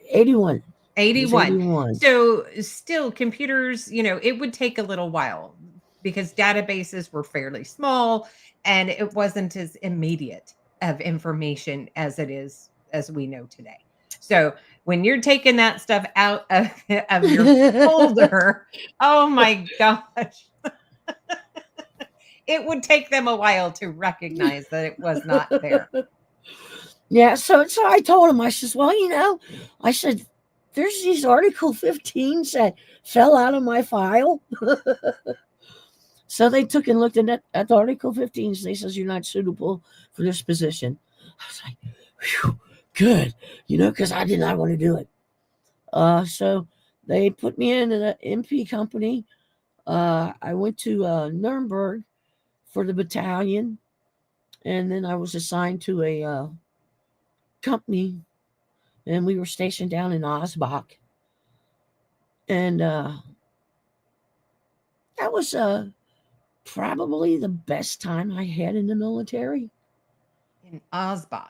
81. 81. So still computers, it would take a little while because databases were fairly small and it wasn't as immediate of information as it is as we know today. So when you're taking that stuff out of your folder, oh my gosh. It would take them a while to recognize that it was not there. Yeah, so I told him, I says, well, I said, there's these Article 15s that fell out of my file. So they took and looked at the Article 15s. They says, you're not suitable for this position. I was like, whew, good, because I did not want to do it. So they put me in an MP company. I went to Nuremberg for the battalion. And then I was assigned to a company, and we were stationed down in Osbach. And that was probably the best time I had in the military. In Osbach.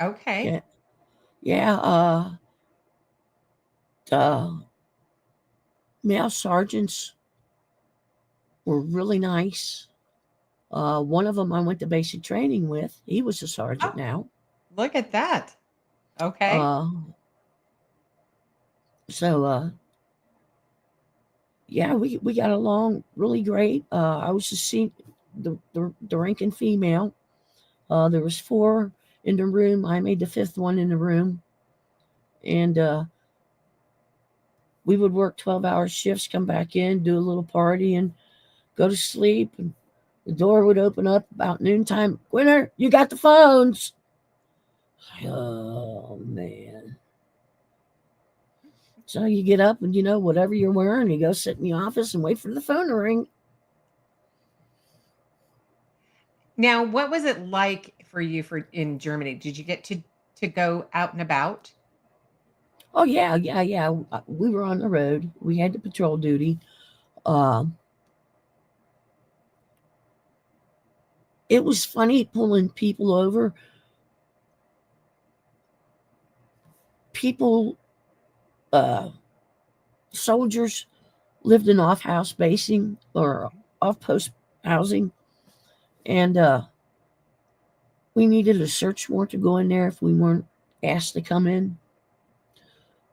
Okay. Yeah. The male sergeants were really nice. One of them I went to basic training with. He was a sergeant now. Look at that. Okay. Yeah, we got along really great. I was the ranking female. There was 4 in the room. I made the 5th one in the room. And we would work 12-hour shifts, come back in, do a little party, and go to sleep. And the door would open up about noontime. Gwinner, you got the phones. Oh, man. So you get up and, whatever you're wearing, you go sit in the office and wait for the phone to ring. Now, what was it like for you in Germany? Did you get to go out and about? Oh, yeah, yeah, yeah. We were on the road. We had the patrol duty. Uh, it was funny pulling people over. People, soldiers lived in off-house basing or off-post housing, and we needed a search warrant to go in there if we weren't asked to come in.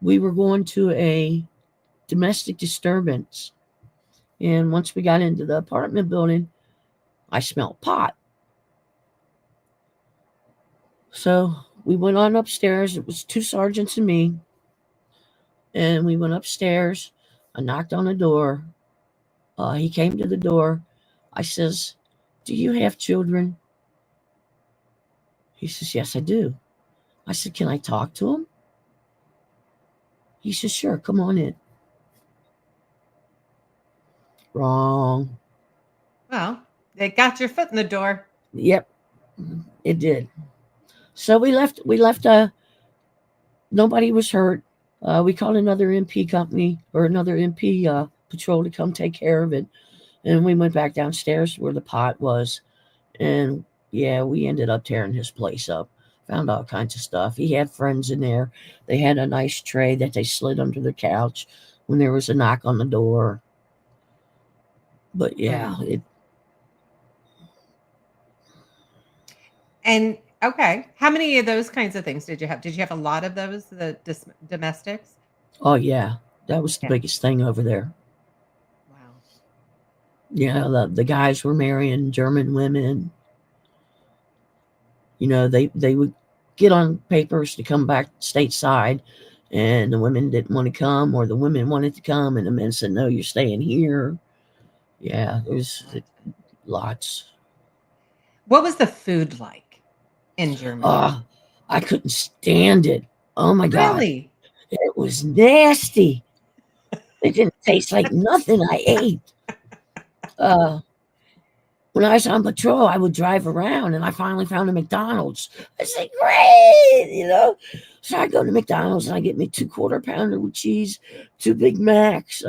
We were going to a domestic disturbance, and once we got into the apartment building, I smelled pot. So we went on upstairs. It was two sergeants and me, and we went upstairs. I knocked on the door. He came to the door. I says, "Do you have children?" He says, "Yes, I do." I said, "Can I talk to them?" He says, "Sure, come on in." Wrong. Well, it got your foot in the door. Yep, it did. So we left. Nobody was hurt. We called another MP company or another MP patrol to come take care of it. And we went back downstairs where the pot was. And yeah, we ended up tearing his place up. Found all kinds of stuff. He had friends in there. They had a nice tray that they slid under the couch when there was a knock on the door. But yeah, And okay, how many of those kinds of things did you have? Did you have a lot of those, the domestics? oh yeah, that was the Yeah. biggest thing over there. Wow. Yeah, the guys were marrying German women. They would get on papers to come back stateside, and the women didn't want to come, or the women wanted to come, and the men said, "No, you're staying here." Yeah, there's lots. What was the food like in Germany? Oh, I couldn't stand it. Oh my God. Really? It was nasty. It didn't taste like nothing I ate. Uh, when I was on patrol, I would drive around and I finally found a McDonald's. I said, great. So I go to McDonald's and I get me 2 quarter pounder with cheese, 2 Big Macs,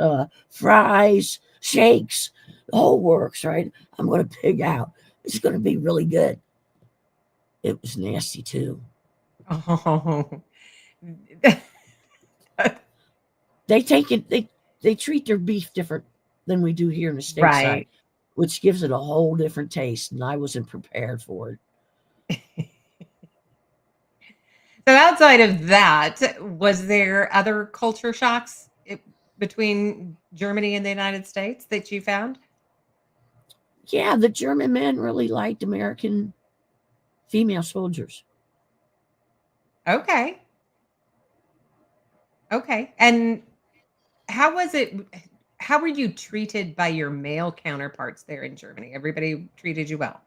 fries, shakes, the whole works, right? I'm going to pig out. It's going to be really good. It was nasty too. Oh. They take it, they treat their beef different than we do here in the stateside, Right. which gives it a whole different taste. And I wasn't prepared for it. So outside of that, was there other culture shocks between Germany and the United States that you found? Yeah, the German men really liked American female soldiers. Okay. Okay. And how was it? How were you treated by your male counterparts there in Germany? Everybody treated you well.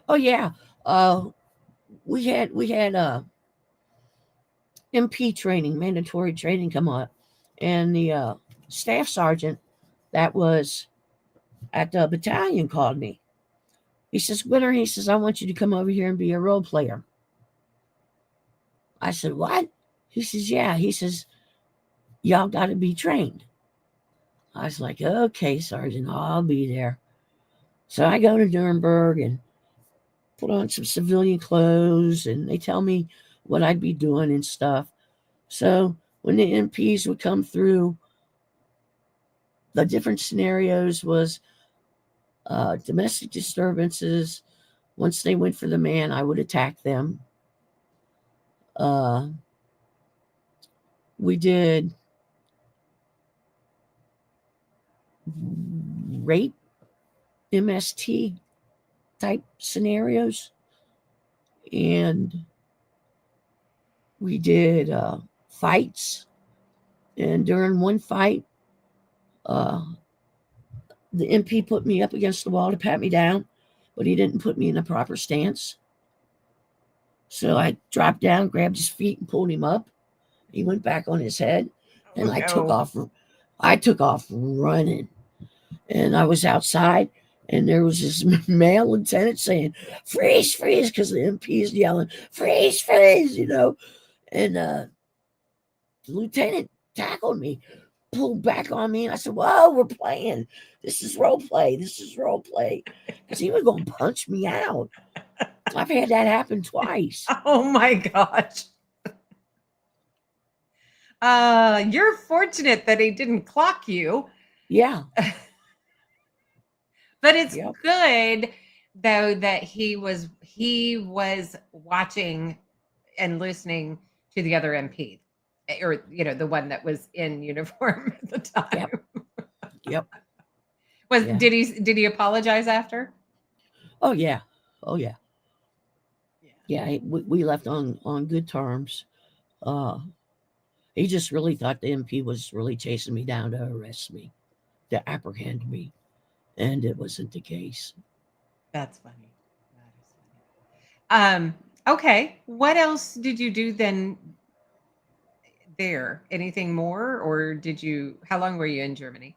Oh yeah, uh, we had MP training, mandatory training come up, and the staff sergeant that was at the battalion called me. He says, "Gwinner," he says, "I want you to come over here and be a role player." I said, "What?" He says, "Yeah." He says, "Y'all got to be trained." I was like, "Okay, Sergeant, I'll be there." So I go to Nuremberg and put on some civilian clothes, and they tell me what I'd be doing and stuff. So when the MPs would come through, the different scenarios was domestic disturbances. Once they went for the man, I would attack them. Uh, we did rape, MST type scenarios, and we did fights. And during one fight, uh, the MP put me up against the wall to pat me down, but he didn't put me in a proper stance. So I dropped down, grabbed his feet, and pulled him up. He went back on his head. And I took no. off. I took off running, and I was outside, and there was this male lieutenant saying, "Freeze, freeze," because the MP is yelling, "Freeze, freeze," And the lieutenant tackled me, pulled back on me, and I said, "Whoa, we're playing. This is role play. This is role play," because he was going to punch me out. I've had that happen twice. Oh my gosh. You're fortunate that he didn't clock you. Yeah. But it's Yep. good though that he was watching and listening to the other MP, or the one that was in uniform at the time. Yep. Yeah. Did he apologize after? Oh yeah. Yeah, we left on good terms. He just really thought the MP was really chasing me down to arrest me, to apprehend me, and it wasn't the case. That's funny. That is funny. Okay. What else did you do then there? Anything more, or how long were you in Germany?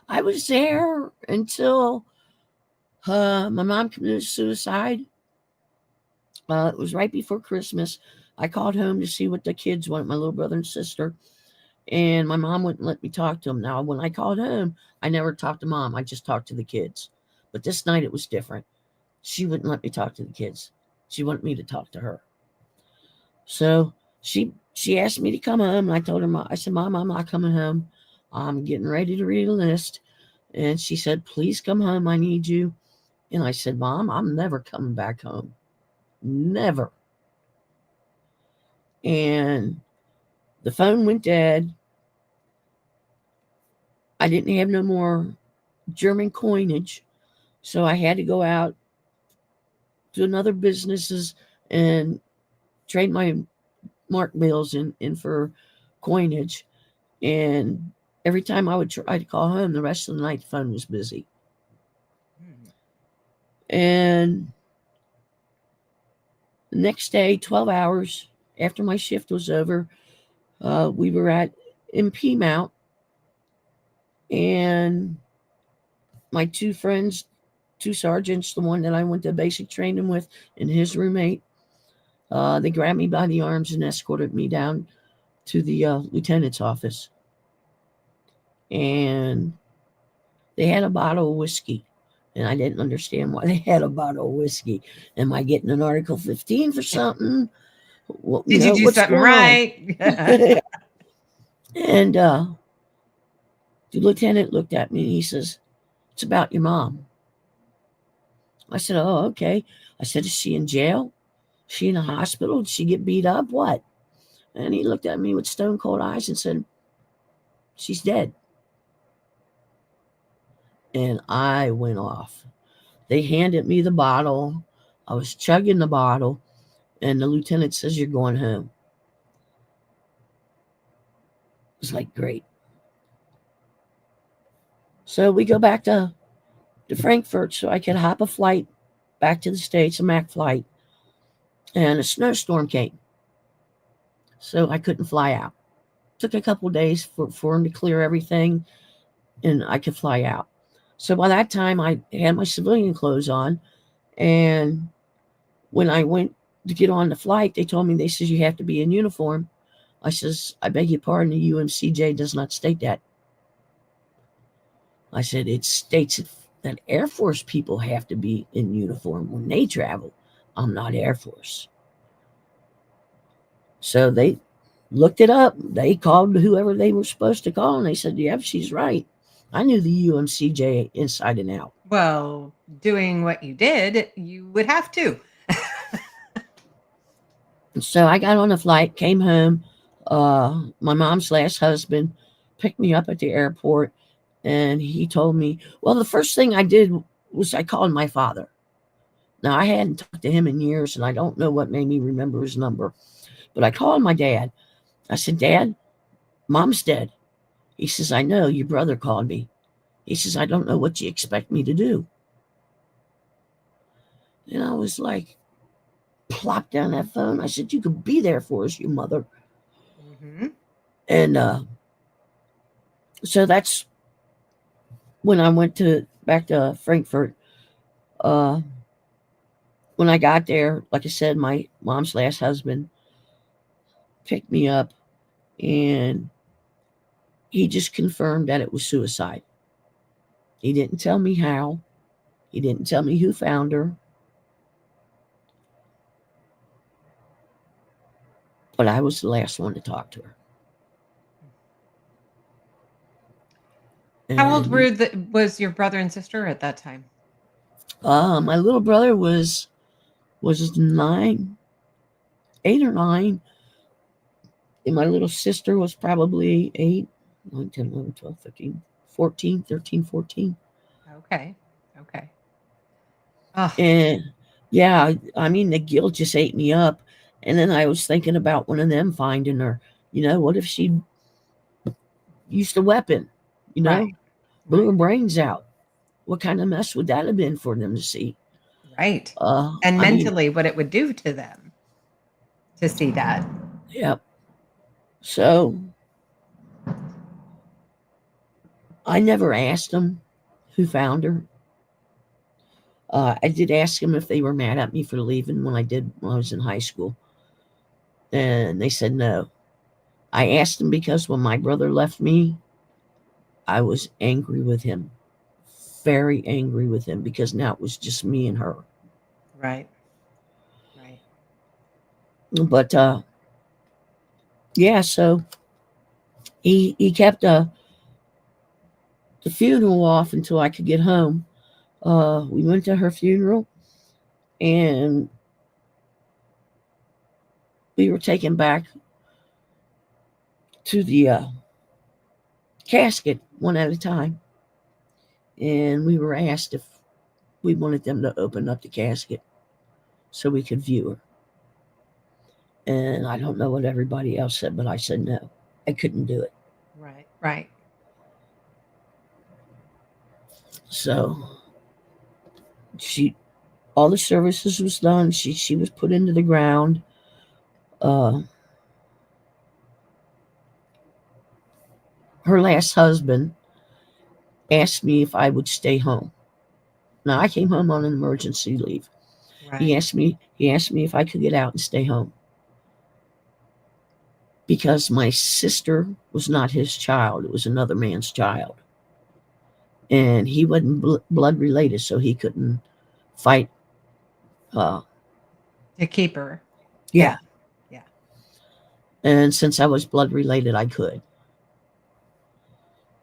I was there until my mom committed suicide. It was right before Christmas. I called home to see what the kids wanted, my little brother and sister, and my mom wouldn't let me talk to them. Now, when I called home, I never talked to mom. I just talked to the kids. But this night it was different. She wouldn't let me talk to the kids. She wanted me to talk to her. So she asked me to come home, and I told her, I said, "Mom, I'm not coming home. I'm getting ready to read a list." And she said, "Please come home. I need you." And I said, "Mom, I'm never coming back home. Never." And the phone went dead. I didn't have no more German coinage, so I had to go out to another businesses and trade my mark bills in for coinage. And every time I would try to call home, the rest of the night the phone was busy. And the next day, 12 hours after my shift was over, we were at MP Mount, and my two friends, two sergeants, the one that I went to basic training with and his roommate, they grabbed me by the arms and escorted me down to the lieutenant's office. And they had a bottle of whiskey, and I didn't understand why they had a bottle of whiskey. Am I getting an Article 15 for something? Did you do something right? And the lieutenant looked at me and he says, "It's about your mom." I said, "Oh, okay." I said, "Is she in jail? Is she in a hospital? Did she get beat up? What?" And he looked at me with stone cold eyes and said, "She's dead." And I went off. They handed me the bottle. I was chugging the bottle, and the lieutenant says, "You're going home." It was like, great. So we go back to Frankfurt so I could hop a flight back to the States, a MAC flight. And a snowstorm came, so I couldn't fly out. Took a couple of days for him to clear everything, and I could fly out. So by that time, I had my civilian clothes on, and when I went to get on the flight, they told me, they said, "You have to be in uniform." I says, "I beg your pardon, the UMCJ does not state that." I said, "It states that Air Force people have to be in uniform when they travel. I'm not Air Force." So they looked it up. They called whoever they were supposed to call, and they said, "Yep, she's right." I knew the UMCJ inside and out. Well, doing what you did, you would have to. So I got on a flight, came home. My mom's last husband picked me up at the airport, and he told me, well, the first thing I did was I called my father. Now, I hadn't talked to him in years, and I don't know what made me remember his number, but I called my dad. I said, "Dad, Mom's dead." He says, "I know, your brother called me." He says, "I don't know what you expect me to do." And I was like, plopped down that phone. I said, "You could be there for us, your mother." Mm-hmm. And So that's when I went back to Frankfurt. When I got there, like I said, my mom's last husband picked me up, and he just confirmed that it was suicide. He didn't tell me how. He didn't tell me who found her. But I was the last one to talk to her. How old was your brother and sister at that time? My little brother was 9, 8 or 9. And my little sister was probably 8, 9, 10, 11, 12, 13, 14, 13, 14. Okay. Oh, And yeah, I mean, the guilt just ate me up. And then I was thinking about one of them finding her. What if she used a weapon, right. blew her brains out? What kind of mess would that have been for them to see? Right. And And mentally, what it would do to them to see that. Yep. So I never asked them who found her. I did ask them if they were mad at me for leaving when I was in high school. And they said no. I asked them because when my brother left me, I was angry with him. Very angry with him because now it was just me and her. Right. But yeah, so he kept the funeral off until I could get home. We went to her funeral, and we were taken back to the casket one at a time. And we were asked if we wanted them to open up the casket so we could view her. And I don't know what everybody else said, but I said no. I couldn't do it. Right. So all the services was done. She was put into the ground. Her last husband asked me if I would stay home. Now I came home on an emergency leave. Right. He asked me if I could get out and stay home because my sister was not his child. It was another man's child. And he wasn't blood related, so he couldn't fight. To keep her. Yeah. Yeah. And since I was blood related, I could.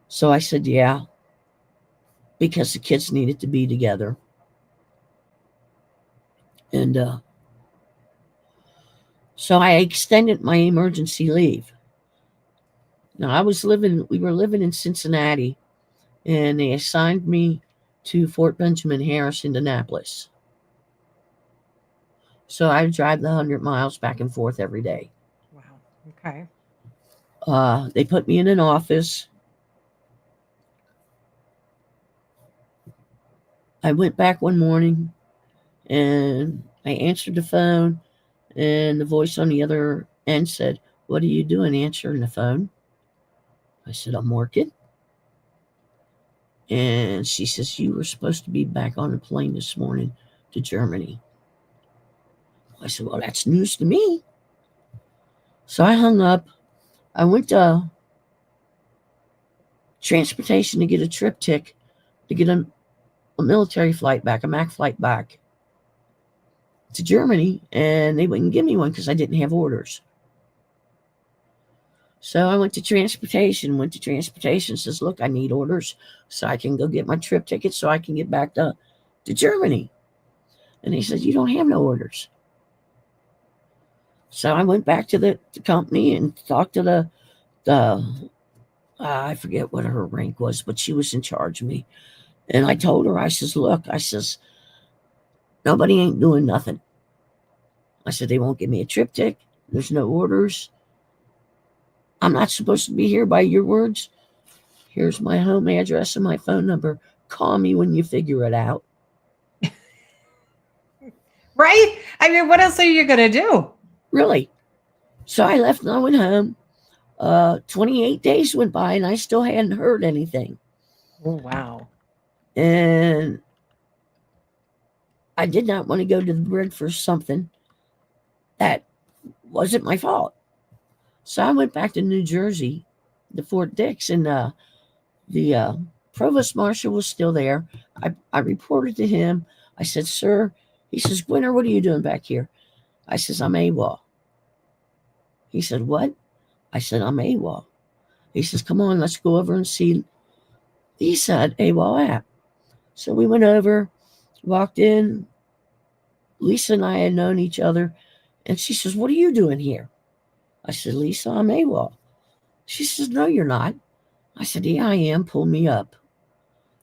So I said, yeah, because the kids needed to be together. And so I extended my emergency leave. Now we were living in Cincinnati, and they assigned me to Fort Benjamin Harris, Indianapolis. So I would drive the 100 miles back and forth every day. Wow. Okay. They put me in an office. I went back one morning, and I answered the phone, and the voice on the other end said, "What are you doing answering the phone?" I said, "I'm working." And she says, "You were supposed to be back on a plane this morning to Germany." I said, "Well, that's news to me." So I hung up. I went to transportation to get a triptych to get a military flight back, a MAC flight back to Germany, and they wouldn't give me one because I didn't have orders. So I went to transportation, says, "Look, I need orders so I can go get my trip ticket so I can get back to Germany." And they said, "You don't have no orders." So I went back to the company and talked to the I forget what her rank was, but she was in charge of me. And I told her, I says, "Look," I says, "nobody ain't doing nothing." I said, "They won't give me a triptych. There's no orders. I'm not supposed to be here by your words. Here's my home address and my phone number. Call me when you figure it out." Right? I mean, what else are you going to do? Really. So I left and I went home. 28 days went by and I still hadn't heard anything. Oh, wow. And I did not want to go to the brig for something that wasn't my fault. So I went back to New Jersey, to Fort Dix, and the provost marshal was still there. I reported to him. I said, "Sir," he says, "Gwinner, what are you doing back here?" I says, "I'm AWOL." He said, "What?" I said, "I'm AWOL." He says, "Come on, let's go over and see Lisa AWOL app." So we went over, walked in. Lisa and I had known each other, and she says, "What are you doing here?" I said, "Lisa, I'm AWOL." She says, "No, you're not." I said, "Yeah, I am. Pull me up."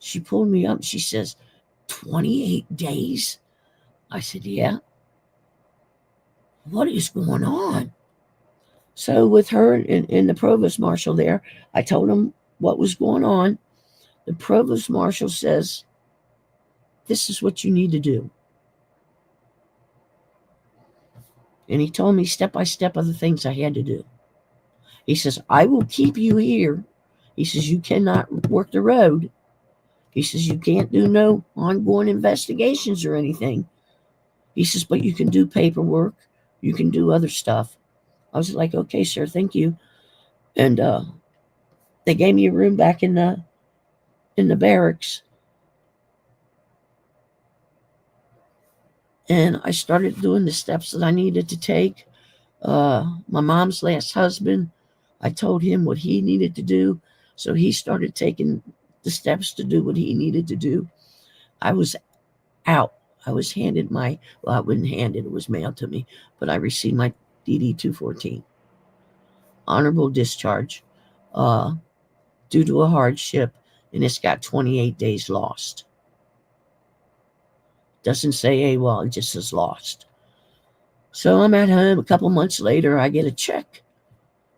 She pulled me up. She says, 28 days? I said, "Yeah." What is going on? So with her and the provost marshal there, I told him what was going on. The provost marshal says, "This is what you need to do." And he told me step by step of the things I had to do. He says, "I will keep you here." He says, "You cannot work the road." He says, "You can't do no ongoing investigations or anything." He says, "But you can do paperwork. You can do other stuff." I was like, "Okay, sir, thank you." And they gave me a room back in the barracks. And I started doing the steps that I needed to take. My mom's last husband, I told him what he needed to do. So he started taking the steps to do what he needed to do. I was out. I was handed I wasn't handed, it was mailed to me, but I received my DD 214. Honorable discharge due to a hardship, and it's got 28 days lost. Doesn't say AWOL, it just says lost. So I'm at home. A couple months later, I get a check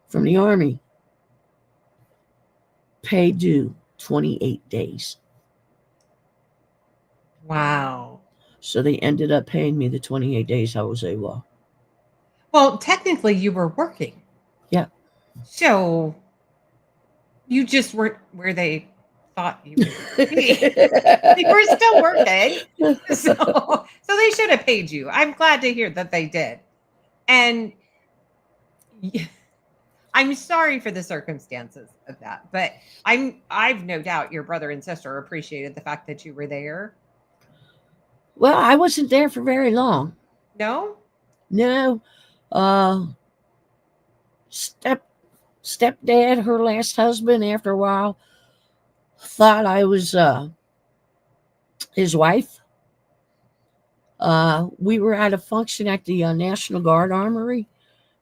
from the Army. Pay due 28 days. Wow. So they ended up paying me the 28 days I was AWOL. Well, technically, you were working. Yeah. So you just weren't where they thought you would be. You were still working. So they should have paid you. I'm glad to hear that they did. And I'm sorry for the circumstances of that, but I've no doubt your brother and sister appreciated the fact that you were there. Well, I wasn't there for very long. No? No. Uh, stepdad, her last husband, after a while, thought I was his wife. We were at a function at the National Guard Armory,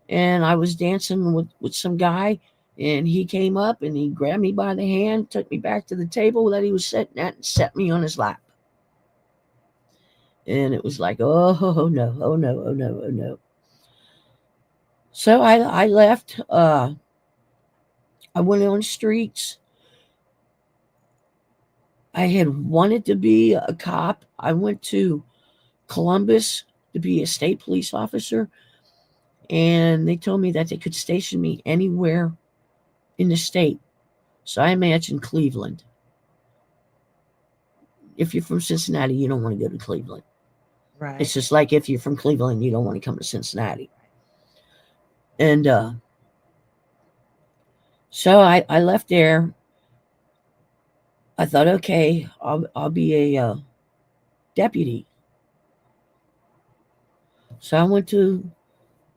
and I was dancing with some guy, and he came up and he grabbed me by the hand, took me back to the table that he was sitting at, and set me on his lap. And it was like, oh no, oh no, oh no, oh no. So I left. I went on the streets. I had wanted to be a cop. I went to Columbus to be a state police officer, and they told me that they could station me anywhere in the state. So I imagined Cleveland. If you're from Cincinnati, you don't want to go to Cleveland. Right. It's just like if you're from Cleveland, you don't want to come to Cincinnati. And so I left there. I thought, okay, I'll be a deputy. So I went to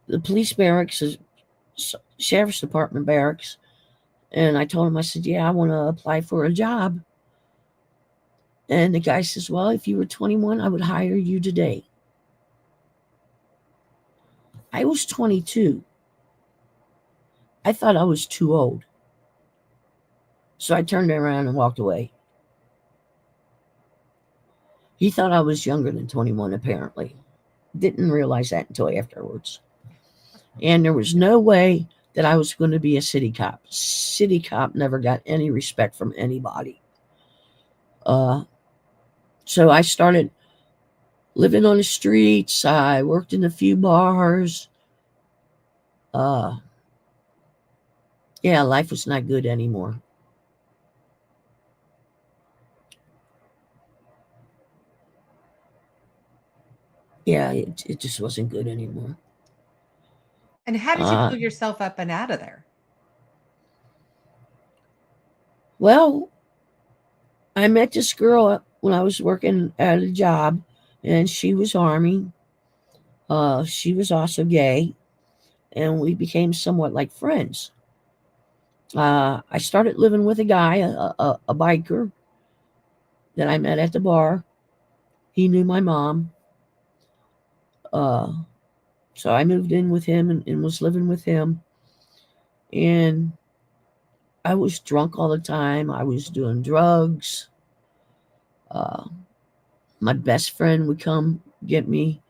the police barracks, sheriff's department barracks, and I told him, I said, "Yeah, I want to apply for a job." And the guy says, "Well, if you were 21, I would hire you today." I was 22. I thought I was too old. So I turned around and walked away. He thought I was younger than 21, apparently. Didn't realize that until afterwards. And there was no way that I was going to be a city cop. City cop never got any respect from anybody. So I started living on the streets. I worked in a few bars. Yeah, life was not good anymore. Yeah, it just wasn't good anymore. And how did you Uh, pull yourself up and out of there? well, I met this girl when I was working at a job, and she was Army. She was also gay, and we became somewhat like friends. I started living with a guy, a biker that I met at the bar. He knew my mom. Uh, so I moved in with him and was living with him. And I was drunk all the time. I was doing drugs. Uh, my best friend would come get me.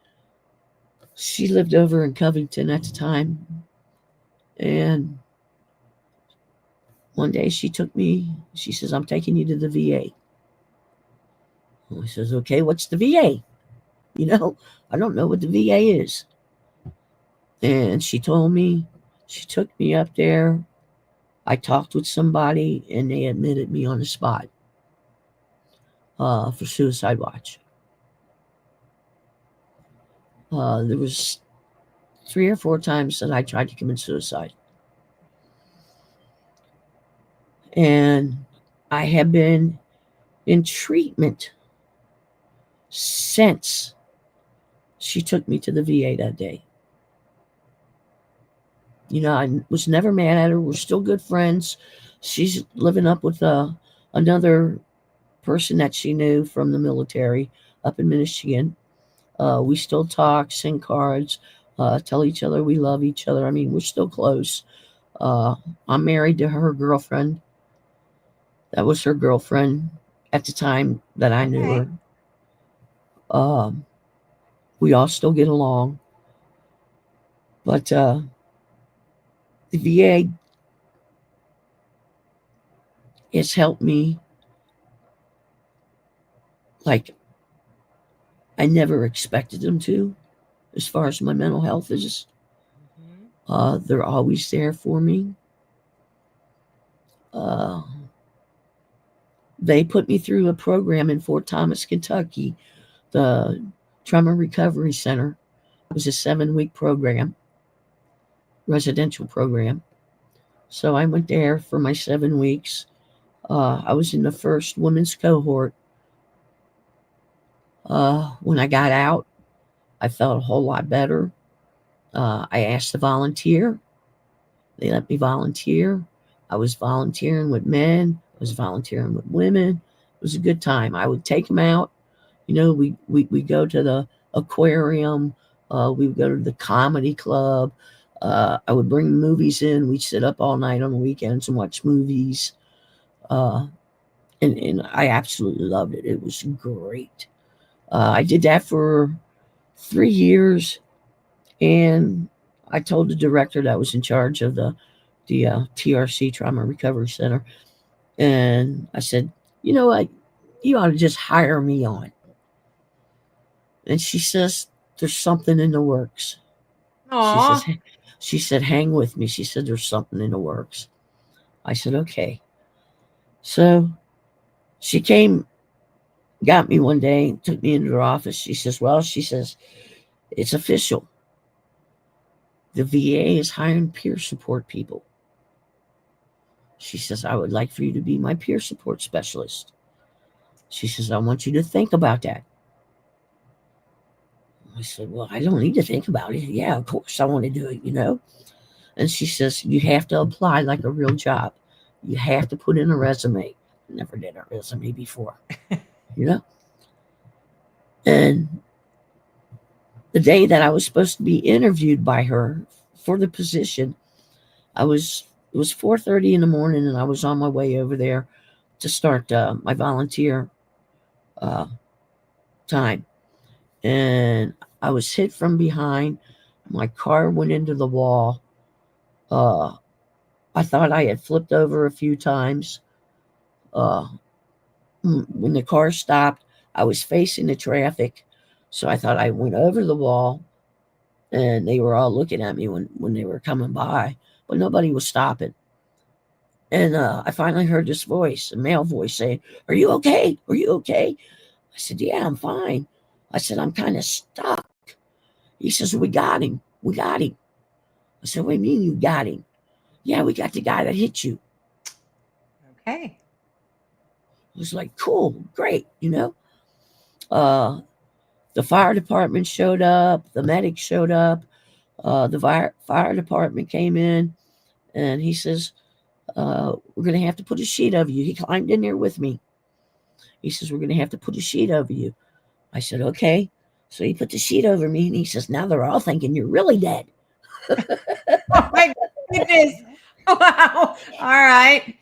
She lived over in Covington at the time. And one day she took me, she says, I'm taking you to the VA. I says, okay, what's the VA? You know, I don't know what the VA is. And she told me, she took me up there. I talked with somebody and they admitted me on the spot for suicide watch. There was 3 or 4 times that I tried to commit suicide. And I have been in treatment since she took me to the VA that day. You know, I was never mad at her. We're still good friends. She's living up with another person that she knew from the military up in Michigan. We still talk, sing cards, tell each other we love each other. I mean, we're still close. Uh, I'm married to her girlfriend. That was her girlfriend at the time that I knew Okay. her. Um, we all still get along. But the VA has helped me like I never expected them to, as far as my mental health is. Mhm. They're always there for me. Uh, they put me through a program in Fort Thomas, Kentucky, the Trauma Recovery Center. It was a 7-week program, residential program. So I went there for my 7 weeks. I was in the first women's cohort. When I got out, I felt a whole lot better. I asked to volunteer. They let me volunteer. I was volunteering with men. I was volunteering with women. It was a good time. I would take them out. You know, we go to the aquarium. We would go to the comedy club. I would bring movies in. We'd sit up all night on the weekends and watch movies. Uh, and I absolutely loved it. It was great. I did that for 3 years, and I told the director that was in charge of the TRC Trauma Recovery Center, and I said, you know what, you ought to just hire me on. And she says, there's something in the works. She says, Aw. she said, hang with me. She said, there's something in the works. I said, okay. So she came, got me one day, took me into her office. She says, well, she says, it's official. The VA is hiring peer support people. She says, I would like for you to be my peer support specialist. She says, I want you to think about that. I said, well, I don't need to think about it. Yeah, of course I want to do it, you know. And she says, you have to apply like a real job. You have to put in a resume. Never did a resume before, you know. And the day that I was supposed to be interviewed by her for the position, it was 4:30 in the morning, and I was on my way over there to start my volunteer uh, time. And I was hit from behind. My car went into the wall. Uh, I thought I had flipped over a few times. Uh, when the car stopped, I was facing the traffic. So I thought I went over the wall, and they were all looking at me when they were coming by, but nobody was stopping. And I finally heard this voice, a male voice, saying, "Are you okay? Are you okay?" I said, "Yeah, I'm fine." I said, "I'm kind of stuck." He says, "We got him. We got him." I said, "What do you mean you got him?" "Yeah, we got the guy that hit you." Okay. I was like, "Cool, great," The fire department showed up. The medic showed up. The fire department came in, and he says, "We're going to have to put a sheet over you." He climbed in there with me. He says, "We're going to have to put a sheet over you." I said, "Okay." So he put the sheet over me, and he says, "Now they're all thinking you're really dead." Oh my goodness. Wow. All right.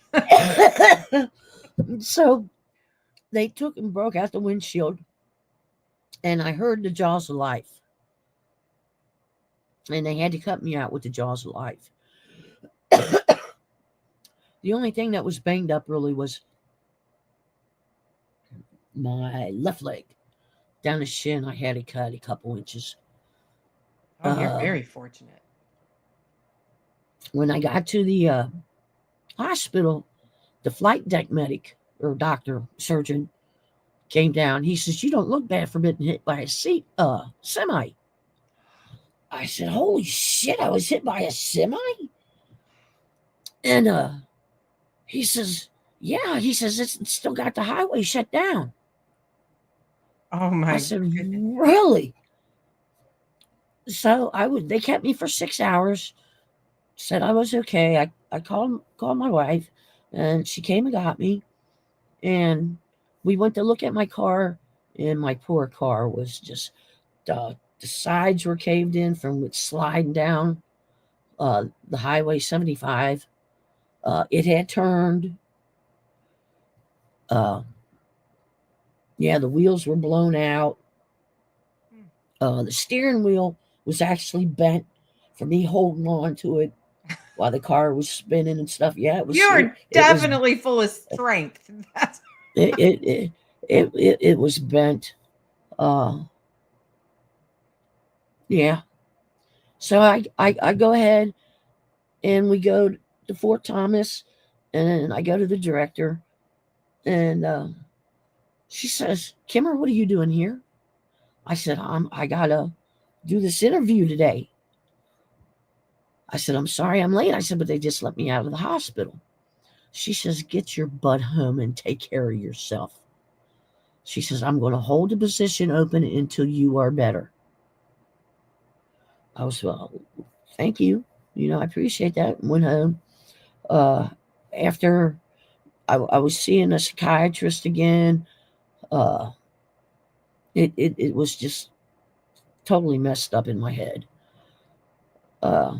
So they took and broke out the windshield, and I heard the jaws of life. And they had to cut me out with the jaws of life. The only thing that was banged up really was my left leg. Down the shin, I had it cut a couple inches. Oh, you're very fortunate. When I got to the hospital, the flight deck medic or doctor, surgeon, came down. He says, "You don't look bad for being hit by a semi." I said, "Holy shit, I was hit by a semi?" And he says, "Yeah." He says, "It's still got the highway shut down." Oh my I said, goodness. "Really?" So they kept me for 6 hours, said I was okay. I called my wife, and she came and got me, and we went to look at my car, and my poor car was just the sides were caved in from it sliding down the highway 75. It had turned. Uh, yeah, the wheels were blown out. The steering wheel was actually bent from me holding on to it while the car was spinning and stuff. Yeah, it was. You're It was. definitely full of strength. That's It was bent. Yeah. So I go ahead and we go to Fort Thomas, and I go to the director, and she says, "Kimmer, what are you doing here?" I said, I gotta do this interview today." I said, "I'm sorry I'm late." I said, "But they just let me out of the hospital." She says, "Get your butt home and take care of yourself." She says, "I'm going to hold the position open until you are better." I was, "Well, thank you. I appreciate that." Went home. After I was seeing a psychiatrist again, uh, it was just totally messed up in my head. Uh,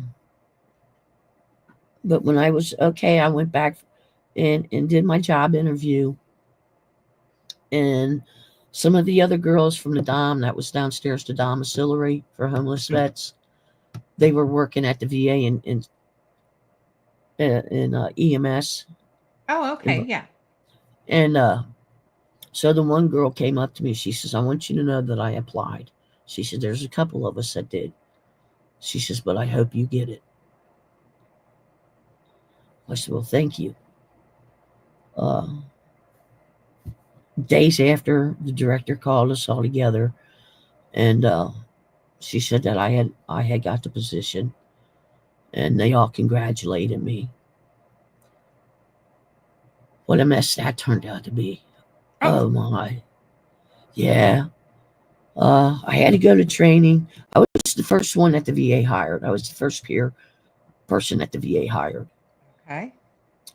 but when I was okay, I went back and did my job interview. And some of the other girls from the Dom that was downstairs, the domiciliary for homeless vets, they were working at the VA in EMS. Oh, okay. Yeah. And so the one girl came up to me. She says, "I want you to know that I applied." She said, "There's a couple of us that did." She says, "But I hope you get it." I said, "Well, thank you." Uh, Days after, the director called us all together, and she said that I had got the position, and they all congratulated me. What a mess that turned out to be. Oh, Oh my. Yeah. I had to go to training. I was the first one that the VA hired. I was the first peer person that the VA hired. okay.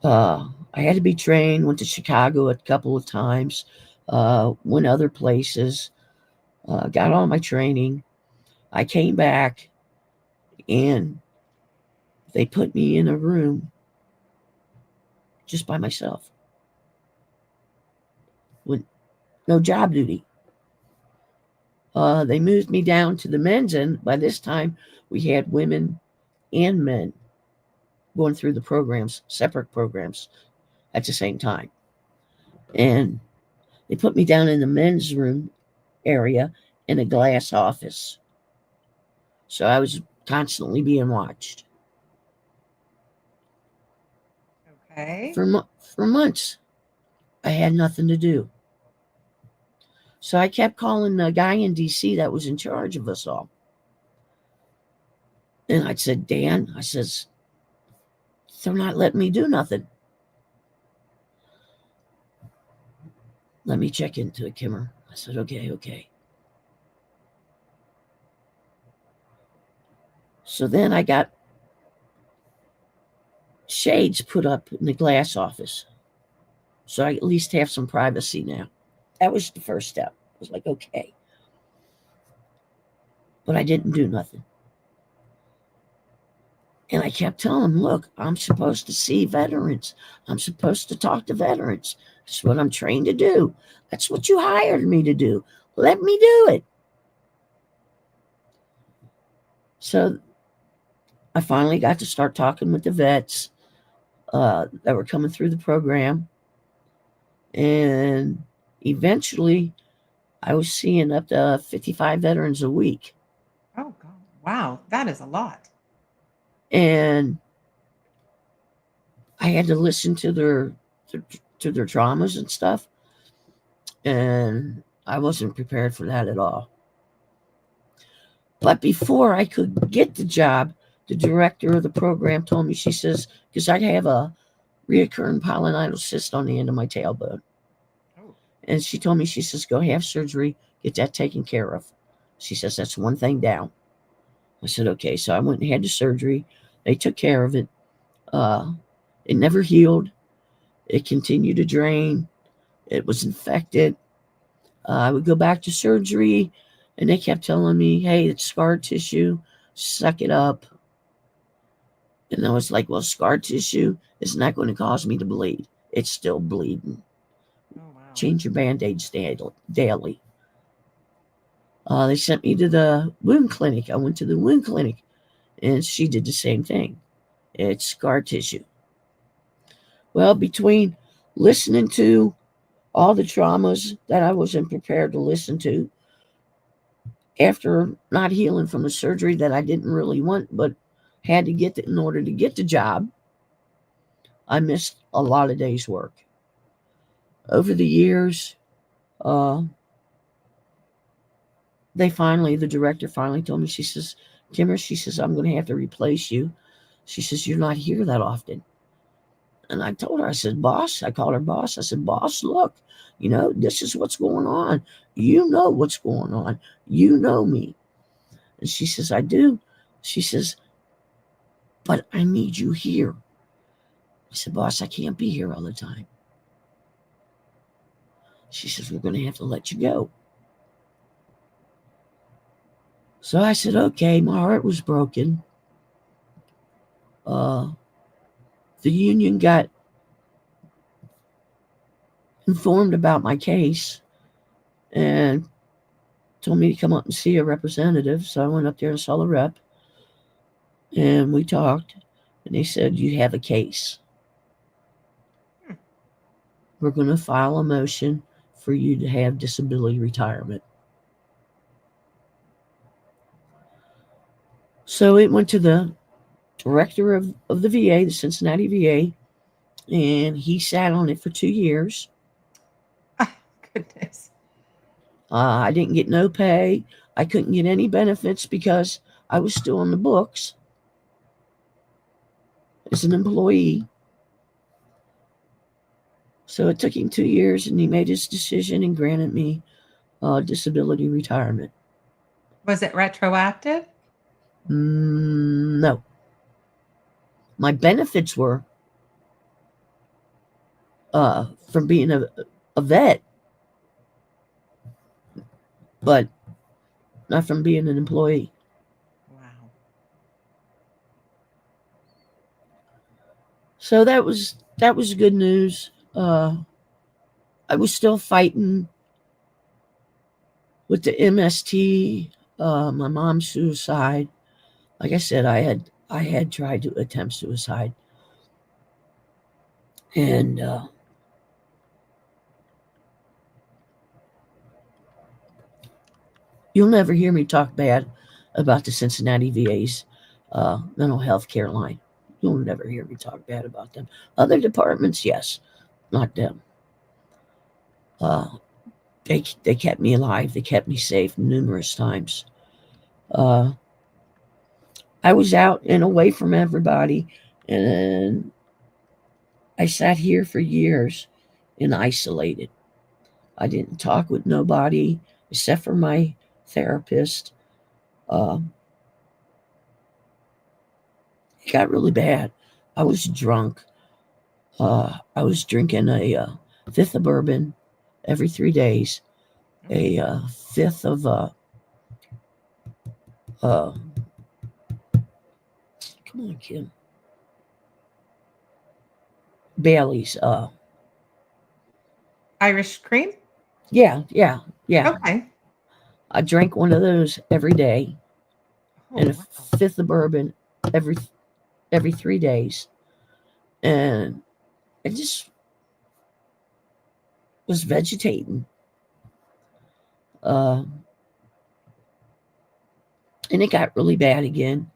I had to be trained, went to Chicago a couple of times, went other places, got all my training. I came back, and they put me in a room just by myself with no job duty. They moved me down to the men's end. By this time, we had women and men going through the programs, separate programs at the same time. And they put me down in the men's room area in a glass office. So I was constantly being watched. Okay. For months, I had nothing to do. So I kept calling the guy in DC that was in charge of us all. And I said, Dan, I says, they're not letting me do nothing. Let me check into it, Kimmer. I said, okay. So then I got shades put up in the glass office. So I at least have some privacy now. That was the first step. I was like, okay. But I didn't do nothing. And I kept telling him, look, I'm supposed to see veterans. I'm supposed to talk to veterans. That's what I'm trained to do. That's what you hired me to do. Let me do it. So I finally got to start talking with the vets that were coming through the program. And eventually I was seeing up to 55 veterans a week. Oh, God. Wow. That is a lot. And I had to listen to their traumas and stuff. And I wasn't prepared for that at all. But before I could get the job, the director of the program told me, she says, because I have a reoccurring pilonidal cyst on the end of my tailbone. Oh. And she told me, she says, go have surgery, get that taken care of. She says, that's one thing down. I said, okay. So I went and had the surgery. They took care of it. It never healed. It continued to drain. It was infected. I would go back to surgery, and they kept telling me, hey, it's scar tissue. Suck it up. And I was like, well, scar tissue is not going to cause me to bleed. It's still bleeding. Oh, wow. Change your Band-Aids daily. They sent me to the wound clinic. I went to the wound clinic, and she did the same thing. It's scar tissue. Well, between listening to all the traumas that I wasn't prepared to listen to, after not healing from a surgery that I didn't really want but had to get in order to get the job, I missed a lot of days' work. Over the years, the director finally told me, she says, Kimmer, she says, I'm going to have to replace you. She says, you're not here that often. And I told her, I said, boss, I called her boss. I said, boss, look, this is what's going on. You know what's going on. You know me. And she says, I do. She says, but I need you here. I said, boss, I can't be here all the time. She says, we're going to have to let you go. So I said, okay, my heart was broken. The union got informed about my case and told me to come up and see a representative. So I went up there and saw the rep, and we talked, and they said, you have a case. We're going to file a motion for you to have disability retirement. So it went to the director of the VA, the Cincinnati VA, and he sat on it for 2 years. Oh, goodness. I didn't get no pay. I couldn't get any benefits because I was still on the books as an employee. So it took him 2 years, and he made his decision and granted me disability retirement. Was it retroactive? No. My benefits were from being a vet, but not from being an employee. Wow. So that was good news. I was still fighting with the MST, my mom's suicide. Like I said, I had tried to attempt suicide, and you'll never hear me talk bad about the Cincinnati VA's mental health care line. You'll never hear me talk bad about them. Other departments, yes, not them. They kept me alive. They kept me safe numerous times. Uh, I was out and away from everybody, and I sat here for years and isolated. I didn't talk with nobody except for my therapist. Uh, it got really bad. I was drunk. I was drinking a fifth of bourbon every 3 days, a fifth of come on, Kim, Bailey's. Irish cream? Yeah. Okay. I drank one of those every day, Oh, and a wow. fifth of bourbon every 3 days, and I just was vegetating. Uh, and it got really bad again.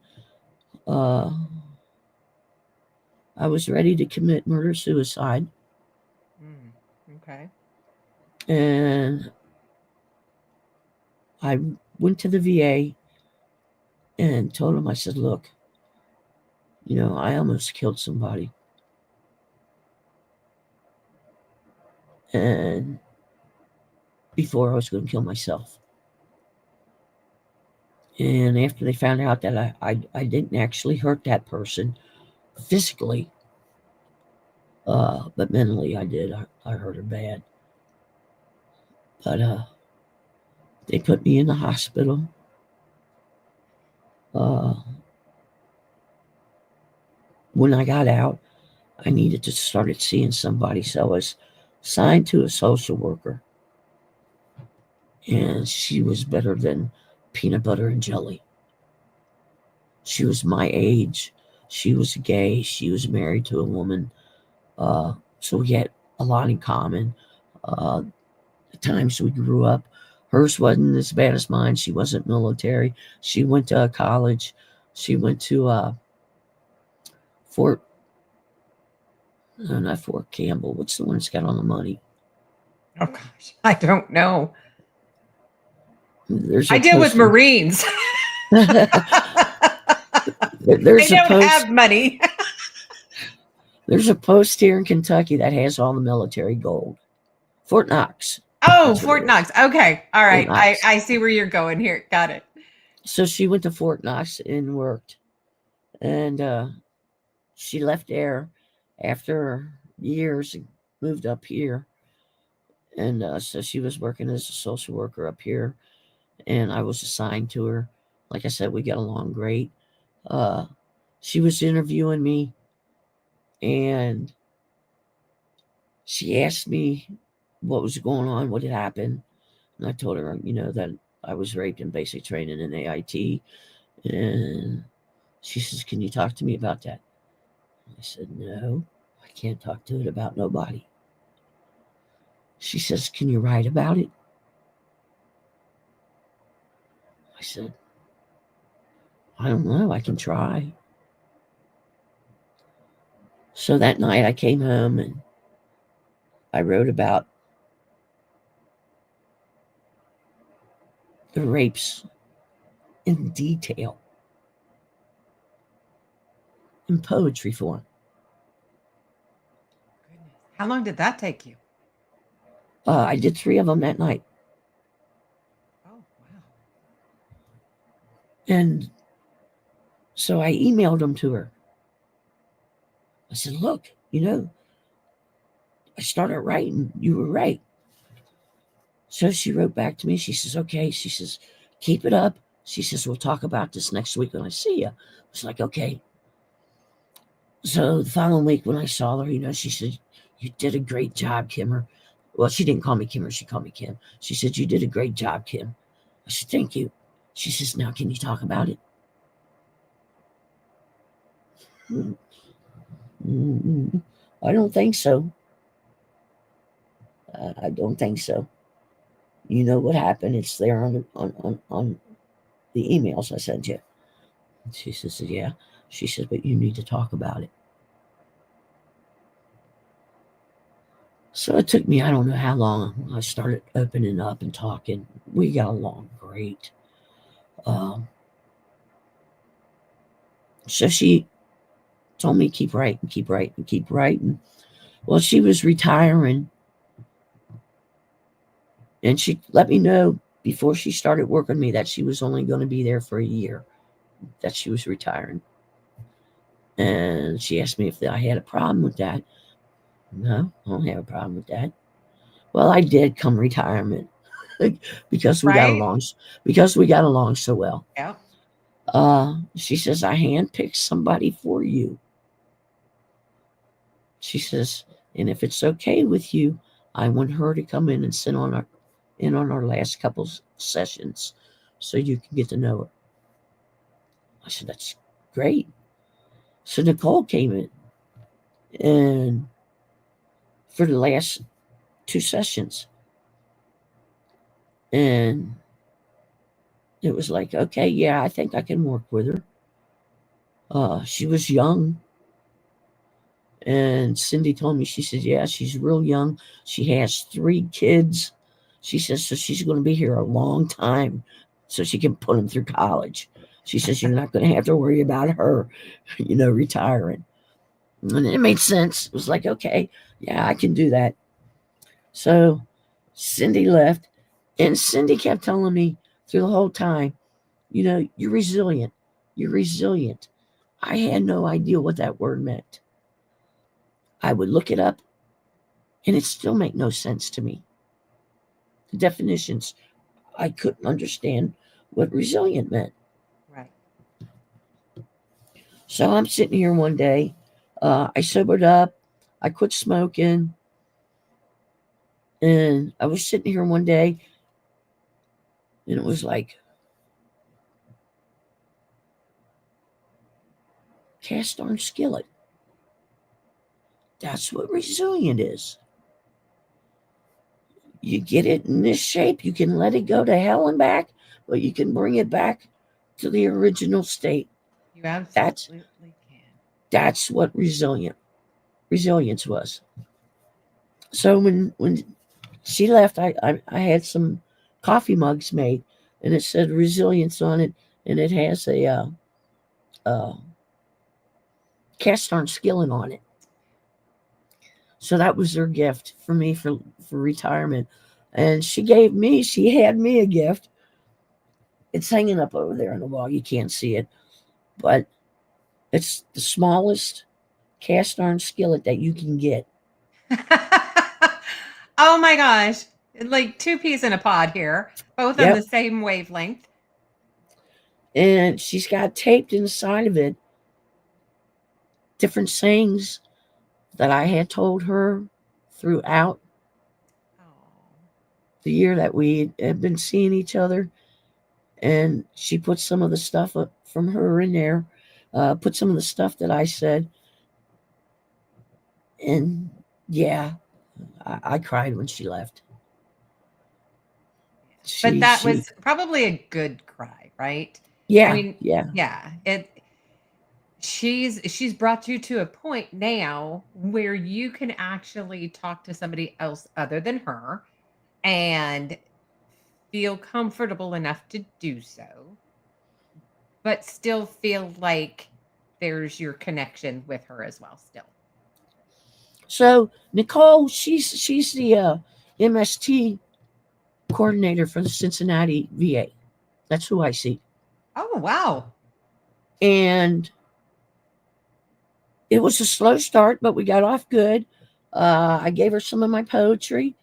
Uh, I was ready to commit murder suicide, Okay. and I went to the VA and told them, I said, look, I almost killed somebody. And before I was going to kill myself. And after they found out that I didn't actually hurt that person physically, but mentally I did. I hurt her bad. But they put me in the hospital. When I got out, I needed to start seeing somebody. So I was signed to a social worker. And she was better than peanut butter and jelly. She was my age. She was gay. She was married to a woman. So we had a lot in common. The times we grew up, hers wasn't as bad as mine. She wasn't military. She went to college. She went to Fort, no, not Fort Campbell. What's the one that's got all the money? Oh gosh, I don't know. There's I deal with Marines. There's They don't have money. There's a post here in Kentucky that has all the military gold. Fort Knox. Oh, Fort Knox. Okay. All right. Knox. I see where you're going here. Got it. So she went to Fort Knox and worked. And she left there after years and moved up here. And so she was working as a social worker up here. And I was assigned to her. Like I said, we got along great. She was interviewing me. And she asked me what was going on, what had happened. And I told her, that I was raped in basic training in AIT. And she says, can you talk to me about that? I said, no, I can't talk to it about nobody. She says, can you write about it? I said, I don't know, I can try. So that night I came home and I wrote about the rapes in detail in poetry form. Goodness. How long did that take you? I did 3 of them that night. Oh, wow. And so I emailed them to her. I said, look, I started writing. You were right. So she wrote back to me. She says, okay. She says, keep it up. She says, we'll talk about this next week when I see you. I was like, okay. So the following week when I saw her, she said, you did a great job, Kimmer. Well, she didn't call me Kimmer. She called me Kim. She said, you did a great job, Kim. I said, thank you. She says, now can you talk about it? I don't think so. I don't think so. You know what happened? It's there on the emails I sent you. She says, yeah. She says, but you need to talk about it. So it took me, I don't know how long. I started opening up and talking. We got along great. So she told me keep writing. Well, she was retiring, and she let me know before she started working with me that she was only going to be there for a year, that she was retiring. And she asked me if I had a problem with that. No, I don't have a problem with that. Well, I did come retirement because we got Right? along because we got along so well. Yep. She says, I handpicked somebody for you. She says, and if it's okay with you, I want her to come in and sit on our last couple sessions so you can get to know her. I said, that's great. So Nicole came in and for the last 2 sessions. And it was like, okay, yeah, I think I can work with her. She was young. And Cindy told me, she said, yeah, she's real young. She has 3 kids. She says, so she's going to be here a long time so she can put them through college. She says, you're not going to have to worry about her, retiring. And it made sense. It was like, okay, yeah, I can do that. So Cindy left, and Cindy kept telling me through the whole time, you're resilient. You're resilient. I had no idea what that word meant. I would look it up, and it still made no sense to me. The definitions, I couldn't understand what resilient meant. Right. So I'm sitting here one day. I sobered up. I quit smoking. And I was sitting here one day, and it was like, cast iron skillet. That's what resilient is. You get it in this shape, you can let it go to hell and back, but you can bring it back to the original state. You absolutely can. That's what resilience was. So when she left, I had some coffee mugs made, and it said resilience on it, and it has a cast iron skillet on it. So that was her gift for me for retirement. And she had me a gift. It's hanging up over there on the wall. You can't see it. But it's the smallest cast iron skillet that you can get. Oh my gosh. Like 2 peas in a pod here, both on the same wavelength. And she's got taped inside of it different sayings that I had told her throughout the year that we had been seeing each other. And she put some of the stuff up from her in there, put some of the stuff that I said. And yeah, I cried when she left. But that was probably a good cry, right? Yeah. I mean, yeah. She's brought you to a point now where you can actually talk to somebody else other than her and feel comfortable enough to do so, but still feel like there's your connection with her as well still. So Nicole, she's the MST coordinator for the Cincinnati VA. That's who I see. Oh, wow. And it was a slow start, but we got off good. I gave her some of my poetry,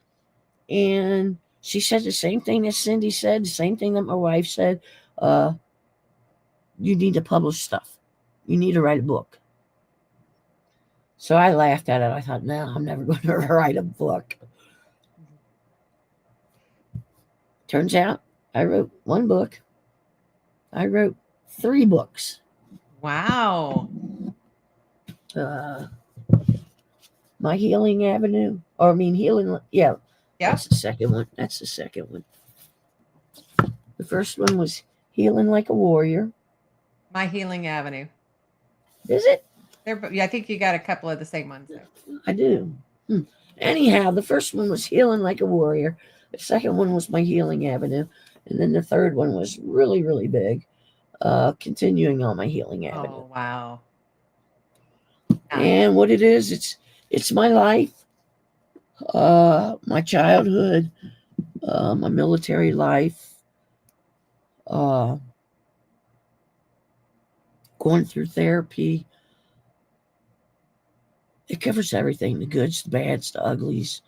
and she said the same thing that Cindy said, the same thing that my wife said. You need to publish stuff. You need to write a book. So I laughed at it. I thought, no, I'm never going to write a book. Turns out I wrote 1 book. I wrote 3 books. Wow. My Healing Avenue, Healing, yeah. Yeah. That's the second one. The first one was Healing Like a Warrior. My Healing Avenue. Is it? Yeah, I think you got a couple of the same ones there. I do. Anyhow, the first one was Healing Like a Warrior. The second one was My Healing Avenue. And then the third one was really, really big. Continuing on My Healing Avenue. Oh, wow. And what it is, it's my life, my childhood, my military life, going through therapy. It covers everything, the goods, the bads, the uglies,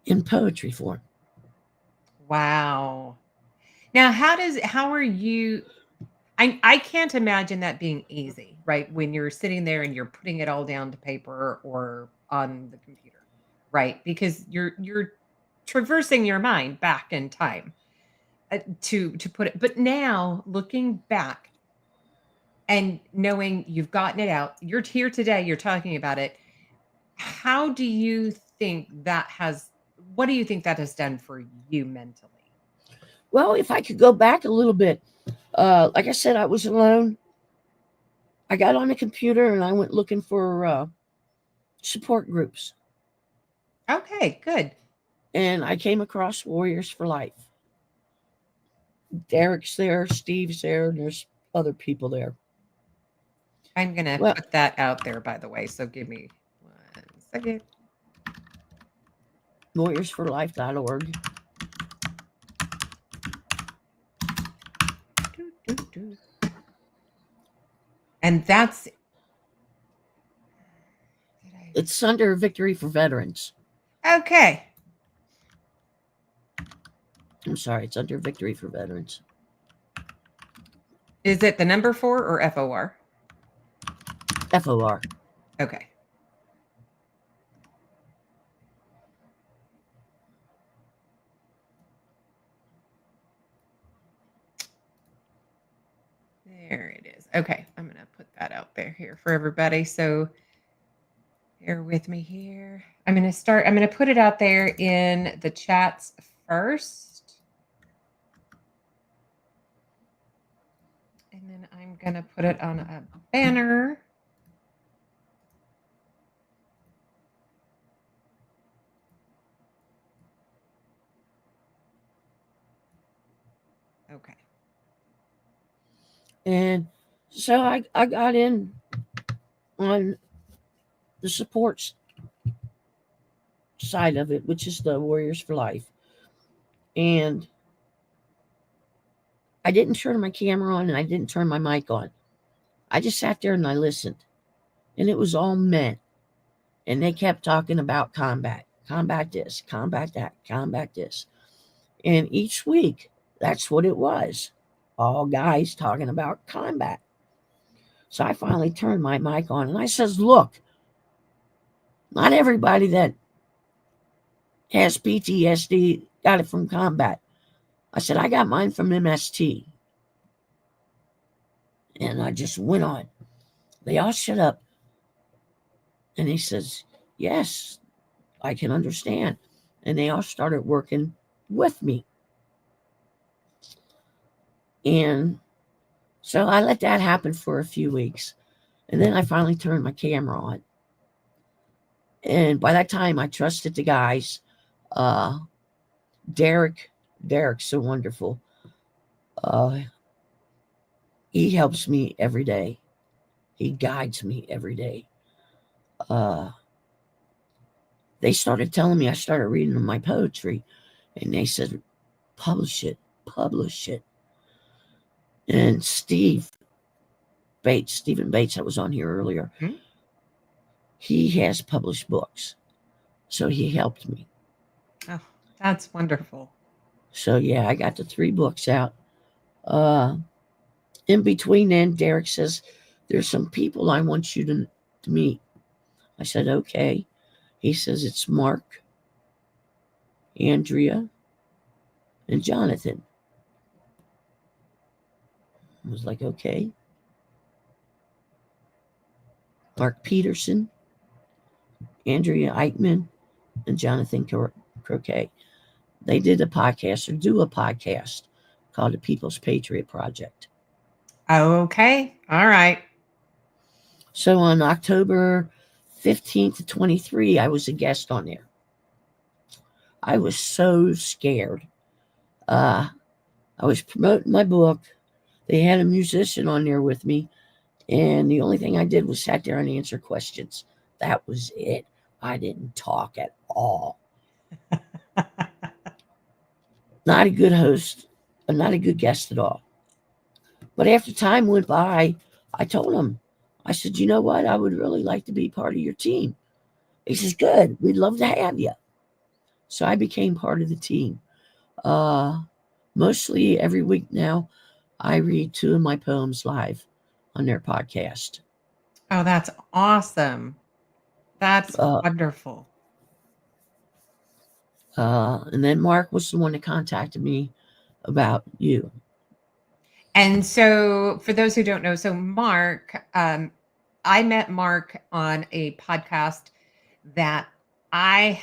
in poetry form. Wow. Now, how are you? I can't imagine that being easy, right? When you're sitting there and you're putting it all down to paper or on the computer, right? Because you're traversing your mind back in time to put it. But now, looking back and knowing you've gotten it out, you're here today, you're talking about it. How do you think that has? What do you think that has done for you mentally? Well, if I could go back a little bit, like I said, I was alone. I got on the computer and I went looking for support groups. Okay, good. And I came across Warriors for Life. Derek's there, Steve's there, and there's other people there. I'm going to put that out there, by the way. So give me 1 second. warriorsforlife.org. And that's it's under Victory for Veterans. Okay. I'm sorry, it's under Victory for Veterans. Is it the number 4 or FOR? FOR. Okay. There it is. Okay, I'm going to put that out there here for everybody. So bear with me here. I'm going to put it out there in the chats first. And then I'm going to put it on a banner. Okay. And so I got in on the supports side of it, which is the Warriors for Life. And I didn't turn my camera on and I didn't turn my mic on. I just sat there and I listened. And it was all men. And they kept talking about combat this, combat that, combat this. And each week, that's what it was. All guys talking about combat. So I finally turned my mic on and I says, look, not everybody that has PTSD got it from combat. I said, I got mine from MST. And I just went on. They all shut up. And he says, yes, I can understand. And they all started working with me. And so I let that happen for a few weeks. And then I finally turned my camera on. And by that time, I trusted the guys. Derek's so wonderful. He helps me every day. He guides me every day. They started telling me, I started reading my poetry. And they said, publish it. And Stephen Bates, that was on here earlier, he has published books. So he helped me. Oh, that's wonderful. So, yeah, I got the 3 books out. In between then, Derek says, there's some people I want you to meet. I said, okay. He says, it's Mark, Andrea, and Jonathan. I was like, okay. Mark Peterson, Andrea Eichmann, and Jonathan Croquet. They did a podcast or do a podcast called the People's Patriot Project. Okay. All right. So on October 15th to 23, I was a guest on there. I was so scared. I was promoting my book. They had a musician on there with me, and the only thing I did was sat there and answer questions. That was it. I didn't talk at all. Not a good host, not a good guest at all. But after time went by, I told him, I said, you know what? I would really like to be part of your team. He says, good. We'd love to have you. So I became part of the team. Mostly every week now, I read 2 of my poems live on their podcast. Oh, that's awesome. That's wonderful. And then Mark was the one that contacted me about you. And so, for those who don't know, so Mark, I met Mark on a podcast that I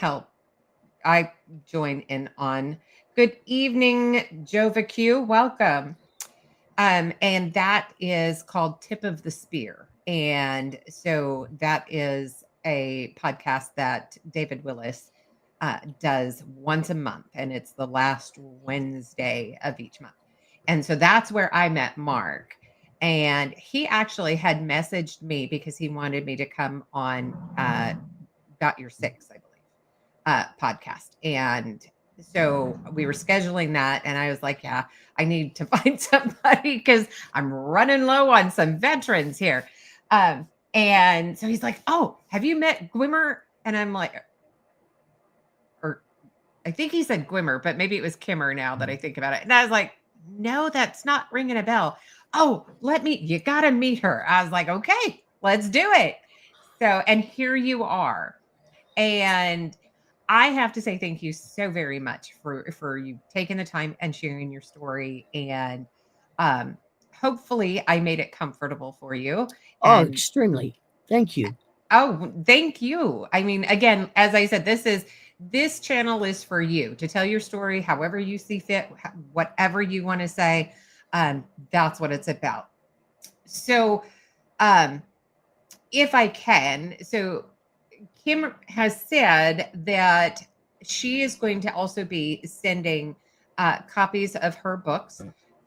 join in on. Good evening, Jova Q. Welcome. And that is called Tip of the Spear. And so that is a podcast that David Willis does once a month, and it's the last Wednesday of each month. And so that's where I met Mark. And he actually had messaged me because he wanted me to come on Got Your Six, I believe, podcast. And so we were scheduling that, and I was like, yeah, I need to find somebody because I'm running low on some veterans here. And so he's like, oh, have you met Gwinner? And I'm like, or I think he said Gwimmer, but maybe it was Kimmer now that I think about it. And I was like, no, that's not ringing a bell. Oh, you got to meet her. I was like, okay, let's do it. So, and here you are. And I have to say thank you so very much for you taking the time and sharing your story. And hopefully I made it comfortable for you. Oh, And extremely. Thank you. oh, thank you. I mean, again, as I said, this channel is for you to tell your story however you see fit, whatever you want to say. That's what it's about. So, if I can, so Kim has said that she is going to also be sending copies of her books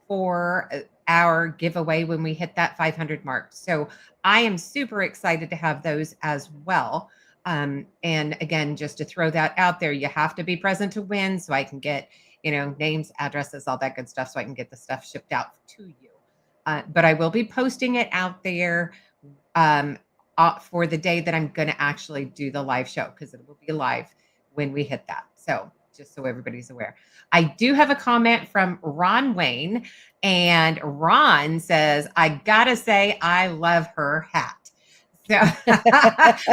for our giveaway when we hit that 500 mark. So I am super excited to have those as well. And again, just to throw that out there, you have to be present to win so I can get, names, addresses, all that good stuff so I can get the stuff shipped out to you. But I will be posting it out there for the day that I'm going to actually do the live show because it will be live when we hit that. So just so everybody's aware. I do have a comment from Ron Wayne, and Ron says, I gotta say, I love her hat. So,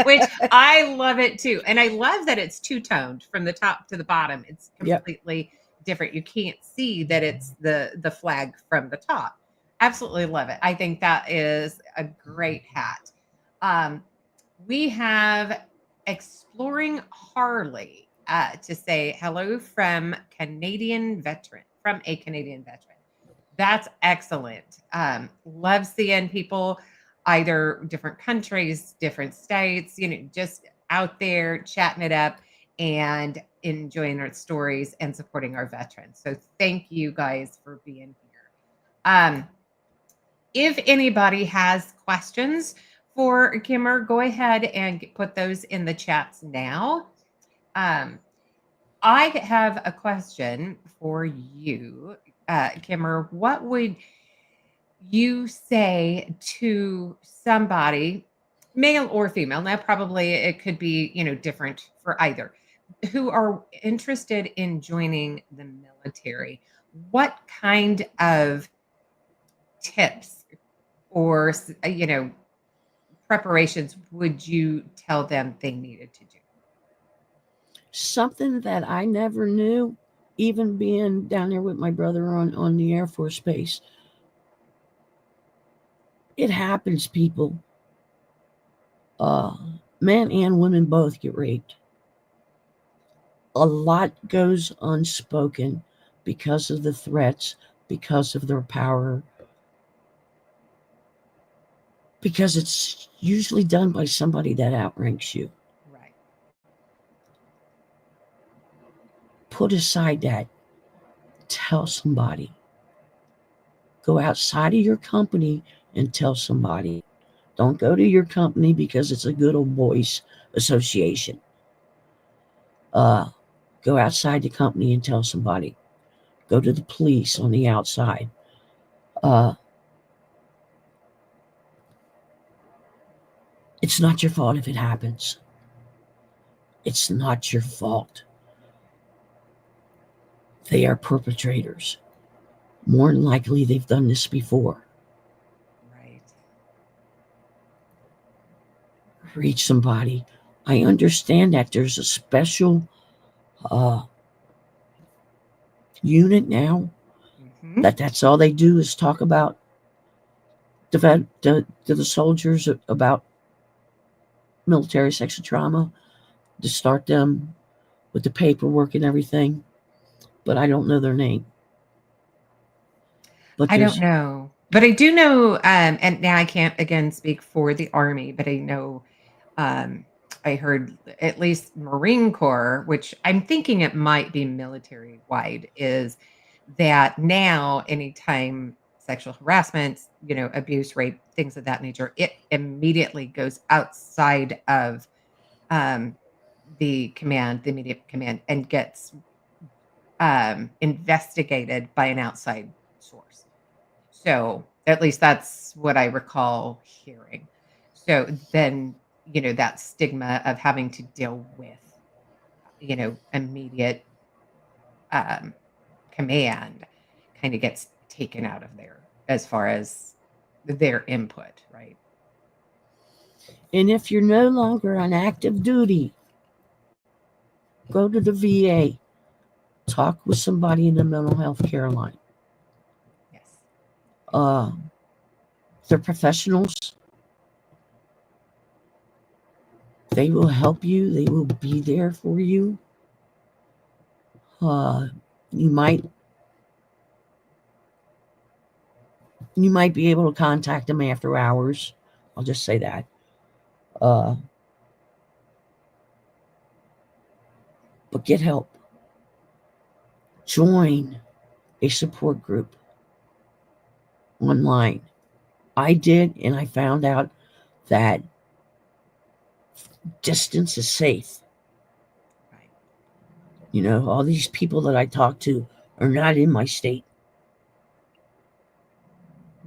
which I love it too. And I love that it's two-toned from the top to the bottom. It's completely different. You can't see that it's the flag from the top. Absolutely love it. I think that is a great hat. We have Exploring Harley to say hello from a Canadian veteran. That's excellent. Love seeing people either different countries, different states, just out there chatting it up and enjoying our stories and supporting our veterans. So thank you guys for being here. If anybody has questions for Kimmer, go ahead and put those in the chats now. I have a question for you, Kimmer. What would you say to somebody, male or female? Now, probably it could be, different for either, who are interested in joining the military? What kind of tips or, preparations would you tell them they needed to do? Something that I never knew, even being down there with my brother on the Air Force Base. It happens, people. Men and women both get raped. A lot goes unspoken because of the threats, because of their power. because it's usually done by somebody that outranks you. Right. Put aside that. Tell somebody. Go outside of your company and tell somebody. Don't go to your company because it's a good old boys association. Go outside the company and tell somebody. Go to the police on the outside. It's not your fault if it happens. It's not your fault. They are perpetrators. More than likely, they've done this before. Right. Reach somebody. I understand that there's a special unit now Mm-hmm. that's all they do is talk about the soldiers about military sexual trauma, to start them with the paperwork and everything. But I don't know their name. But I don't know, but I do know, and now I can't again speak for the Army, but I know, I heard at least Marine Corps, which I'm thinking it might be military wide, is that now anytime sexual harassment, abuse, rape, things of that nature, it immediately goes outside of um, the immediate command, and gets investigated by an outside source. So, at least that's what I recall hearing. So then, that stigma of having to deal with, immediate um, command kind of gets taken out of there as far as their input, right? And if you're no longer on active duty, go to the VA. Talk with somebody in the mental health care line. Yes. They're professionals. They will help you. They will be there for you. You might be able to contact them after hours. I'll just say that. But get help. Join a support group online. I did, and I found out that distance is safe. Right. All these people that I talk to are not in my state.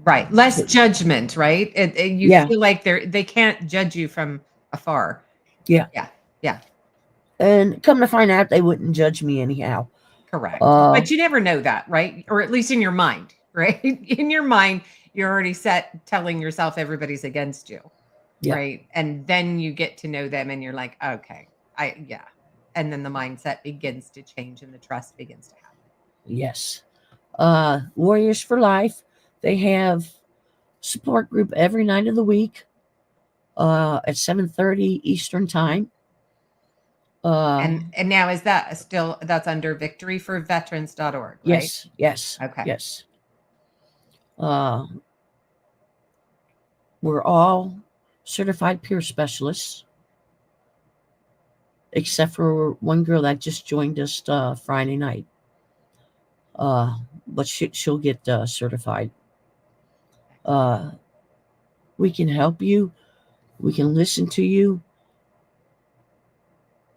Right. Less judgment, right? You Yeah. feel like they can't judge you from afar. Yeah. Yeah. Yeah. And come to find out, they wouldn't judge me anyhow. Correct. But you never know that, right? Or at least in your mind, right? In your mind, you're already set telling yourself everybody's against you. Yeah. Right. And then you get to know them and you're like, okay, yeah. And then the mindset begins to change and the trust begins to happen. Yes. Warriors for Life, they have support group every night of the week at 7:30 Eastern time. And now is that still, that's under victoryforveterans.org, right? Yes. Okay. Yes. We're all certified peer specialists, except for one girl that just joined us Friday night. But she'll get certified. We can help you. We can listen to you.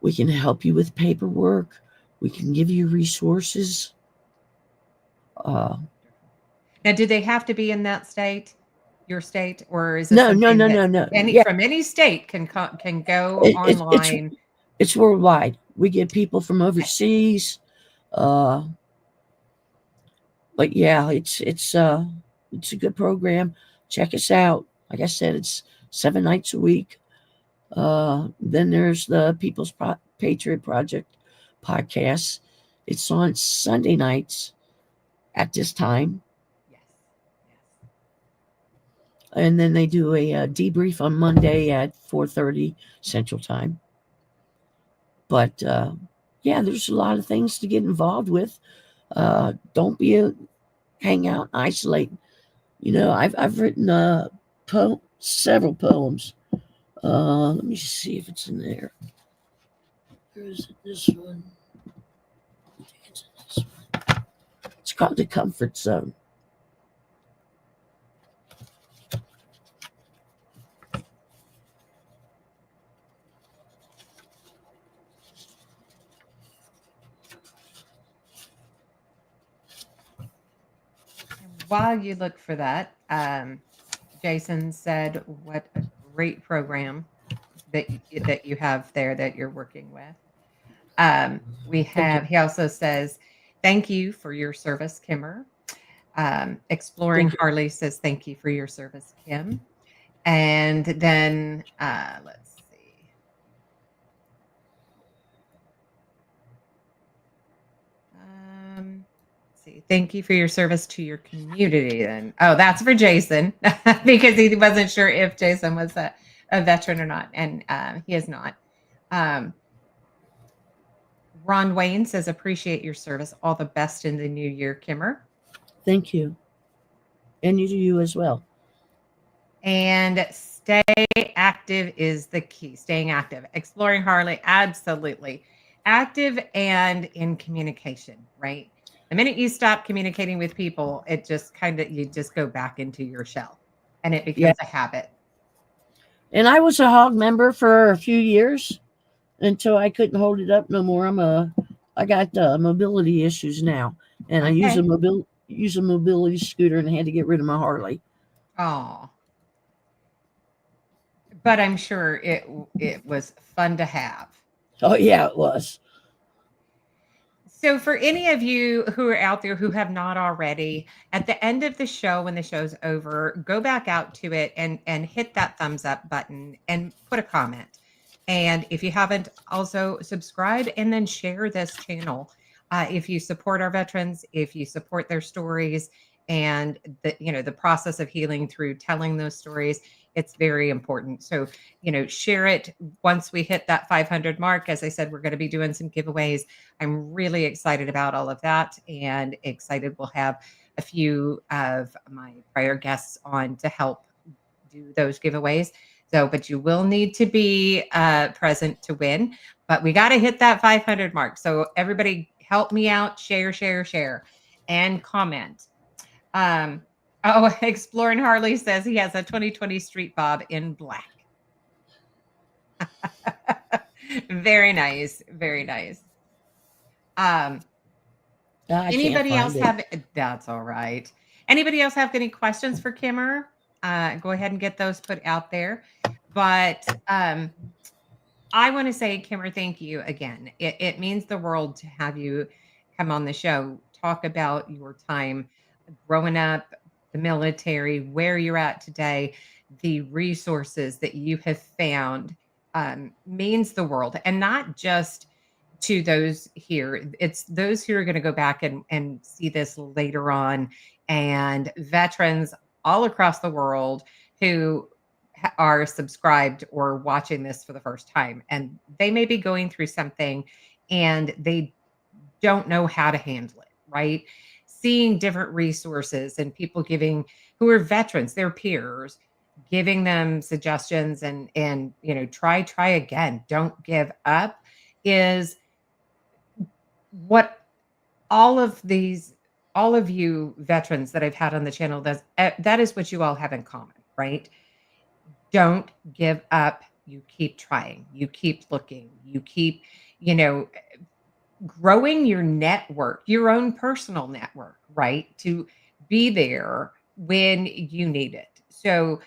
We can help you with paperwork. We can give you resources. Now, do they have to be in that state, your state, or is it No. any Yeah. from any state can go online? It's worldwide. We get people from overseas. But yeah, it's a good program. Check us out. Like I said, it's 7 nights a week. Then there's the People's Patriot Project podcast. It's on Sunday nights at this time. Yes. And then they do a debrief on Monday at 4:30 Central Time. But yeah, there's a lot of things to get involved with. Don't be hang out, isolate. I've written several poems. Let me see if it's in there. Where is it? This one. I think it's in this one. It's called The Comfort Zone. While you look for that, Jason said, "What a great program that you have there that you're working with." We have. He also says, "Thank you for your service, Kimmer." Exploring Harley says, "Thank you for your service, Kim." And then let's see. See. Thank you for your service to your community. Then, oh, that's for Jason because he wasn't sure if Jason was a veteran or not, and he is not. Ron Wayne says, "Appreciate your service. All the best in the new year, Kimmer." Thank you. And you as well. And stay active is the key. Staying active. Exploring Harley, absolutely. Active and in communication, right? The minute you stop communicating with people, it just you just go back into your shell and it becomes a habit. And I was a hog member for a few years until I couldn't hold it up no more. I got mobility issues now, and I use a mobility scooter, and I had to get rid of my Harley. Oh, but I'm sure it was fun to have. Oh yeah, it was. So for any of you who are out there who have not already, at the end of the show, when the show's over, go back out to it and hit that thumbs up button and put a comment. And if you haven't, also subscribe and then share this channel. If you support our veterans, if you support their stories and the process of healing through telling those stories, it's very important. So, share it once we hit that 500 mark. As I said, we're going to be doing some giveaways. I'm really excited about all of that and excited we'll have a few of my prior guests on to help do those giveaways. So, but you will need to be present to win. But we got to hit that 500 mark. So everybody help me out, share, and comment. Exploring Harley says he has a 2020 Street Bob in black. Very nice. Very nice. Anybody else have? That's all right. Anybody else have any questions for Kimmer? Go ahead and get those put out there. But I want to say, Kimmer, thank you again. It means the world to have you come on the show, talk about your time growing up, the military, where you're at today, the resources that you have found means the world. And not just to those here, it's those who are going to go back and see this later on, and veterans all across the world who are subscribed or watching this for the first time, and they may be going through something and they don't know how to handle it, right? Seeing different resources and people who are veterans, their peers, giving them suggestions and try again, don't give up, is what all of you veterans that I've had on the channel, that is what you all have in common, right? Don't give up. You keep trying. You keep looking. You keep, growing your network, your own personal network, right? To be there when you need it. So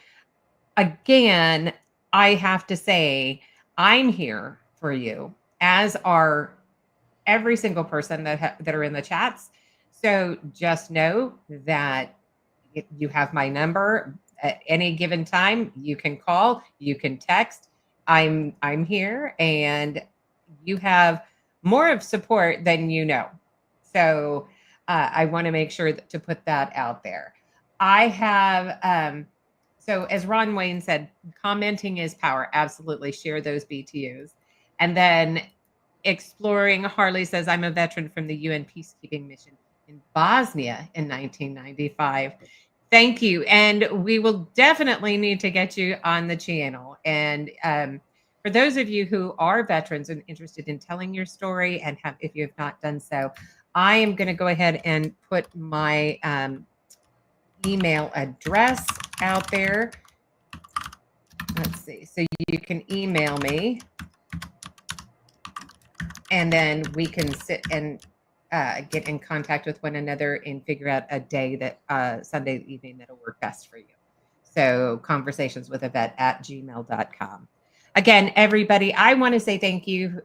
again, I have to say, I'm here for you, as are every single person that are in the chats. So just know that you have my number at any given time. You can call, you can text. I'm here, and you have more of support than you know. So I want to make sure to put that out there. I have so as Ron Wayne said, commenting is power. Absolutely, share those BTUs. And then Exploring Harley says, I'm a veteran from the UN peacekeeping mission in Bosnia in 1995. Thank you. And we will definitely need to get you on the channel. And for those of you who are veterans and interested in telling your story, and if you have not done so, I am going to go ahead and put my email address out there. Let's see. So you can email me, and then we can sit and get in contact with one another and figure out a day that Sunday evening that'll work best for you. So conversationswithavet@gmail.com. Again, everybody, I want to say thank you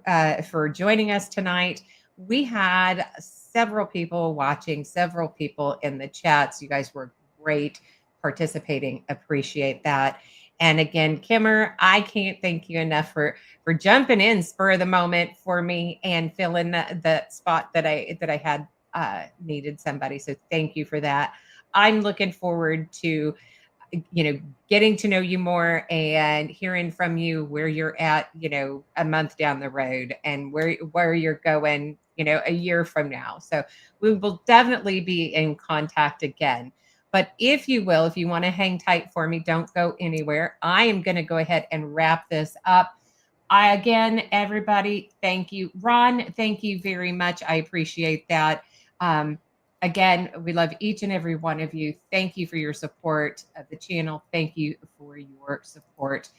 for joining us tonight. We had several people watching, several people in the chats. You guys were great participating. Appreciate that. And again, Kimmer, I can't thank you enough for jumping in spur of the moment for me and filling the spot that I had needed somebody. So thank you for that. I'm looking forward to getting to know you more and hearing from you where you're at, a month down the road and where you're going, a year from now. So we will definitely be in contact again. But if you want to hang tight for me, don't go anywhere. I am going to go ahead and wrap this up. Again, everybody, thank you. Ron, thank you very much. I appreciate that. Again, we love each and every one of you. Thank you for your support of the channel. Thank you for your support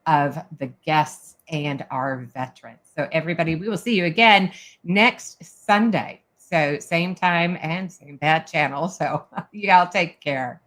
of the guests and our veterans. So everybody, we will see you again next Sunday. So same time and same bad channel. So y'all take care.